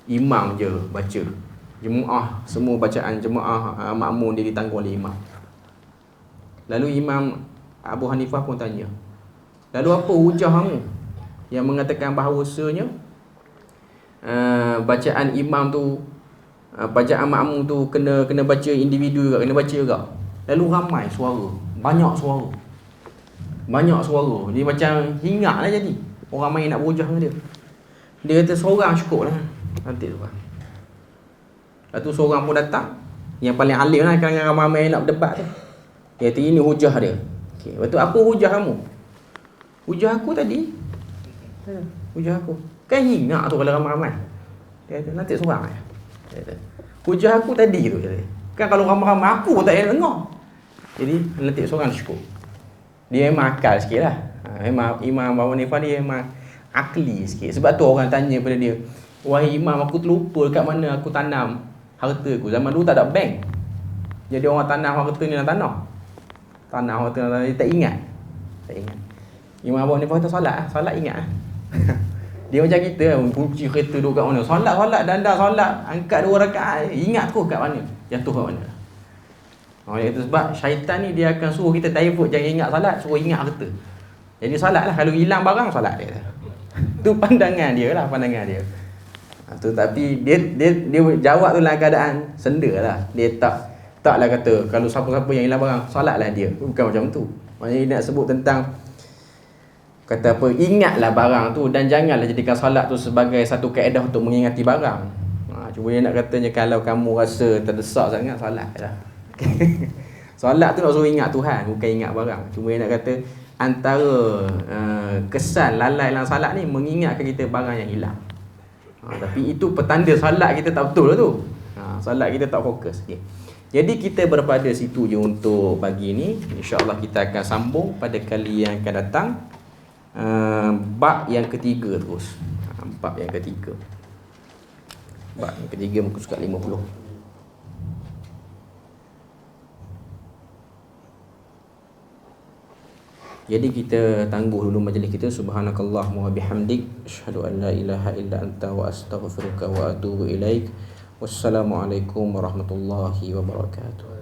imam je baca, jemaah semua bacaan jemaah makmum dia ditanggung oleh imam. Lalu Imam Abu Hanifah pun tanya, lalu apa hujah kamu yang mengatakan bahawasanya bacaan imam tu, bacaan makmum tu kena baca individu juga, kena baca juga. Lalu ramai suara, banyak suara. Dia macam hingak lah jadi. Orang main nak berhujah dengan dia. Dia kata seorang cukup lah. Nanti tu lah. Lepas tu seorang pun datang, yang paling alim lah kalangan ramai nak berdebat tu. Dia kata ini hujah dia. Okay. Lepas tu apa hujah kamu? Hujah aku tadi. Hujah aku. Kan hingak tu kalau ramai-ramai. Dia kata, lantik seorang je. Dia kata, hujah aku tadi tu. Kan kalau ramai-ramai aku pun tak payah dengar. Jadi lantik seorang cukup. Dia memang akal sikit lah. Memang Imam Abu Hanifah dia memang akli sikit. Sebab tu orang tanya pada dia, wahai Imam, aku terlupa kat mana aku tanam harta aku. Zaman dulu tak ada bank. Jadi orang tanam harta ni dalam tanah. Tanam harta dalam tanah, dia tak ingat. Imam Abu Hanifah kata solat ingat lah. Dia macam kita, kunci kereta duduk kat mana, solat, dandar solat, angkat 2 rakaat, ingat aku kat mana, jatuh kat mana. Dia kata sebab syaitan ni dia akan suruh kita divert, jangan ingat solat, suruh ingat harta. Jadi solat lah, kalau hilang barang solat dia. Tu pandangan dia. Tapi dia jawab tu dalam keadaan senda lah. Dia taklah kata kalau siapa-siapa yang hilang barang, solatlah dia. Bukan macam tu. Maksudnya dia nak sebut tentang kata apa, ingatlah barang tu dan janganlah jadikan solat tu sebagai satu kaedah untuk mengingati barang. Cuma dia nak katanya kalau kamu rasa terdesak sangat, solat lah. Solat tu nak suruh ingat Tuhan, bukan ingat barang. Cuma dia nak kata antara kesan lalai dalam solat ni mengingatkan kita barang yang hilang. Tapi itu petanda solat kita tak betul lah tu. Solat kita tak fokus. Jadi kita berpada situ je untuk pagi ni. InsyaAllah kita akan sambung pada kali yang akan datang. Bab yang ketiga terus. Bab yang ketiga muka surat 50. Jadi kita tangguh dulu majlis kita. Subhanakallahumma wa bihamdik, asyhadu an la ilaha illa anta wa astaghfiruka wa atubu ilaik. Wassalamualaikum warahmatullahi wabarakatuh.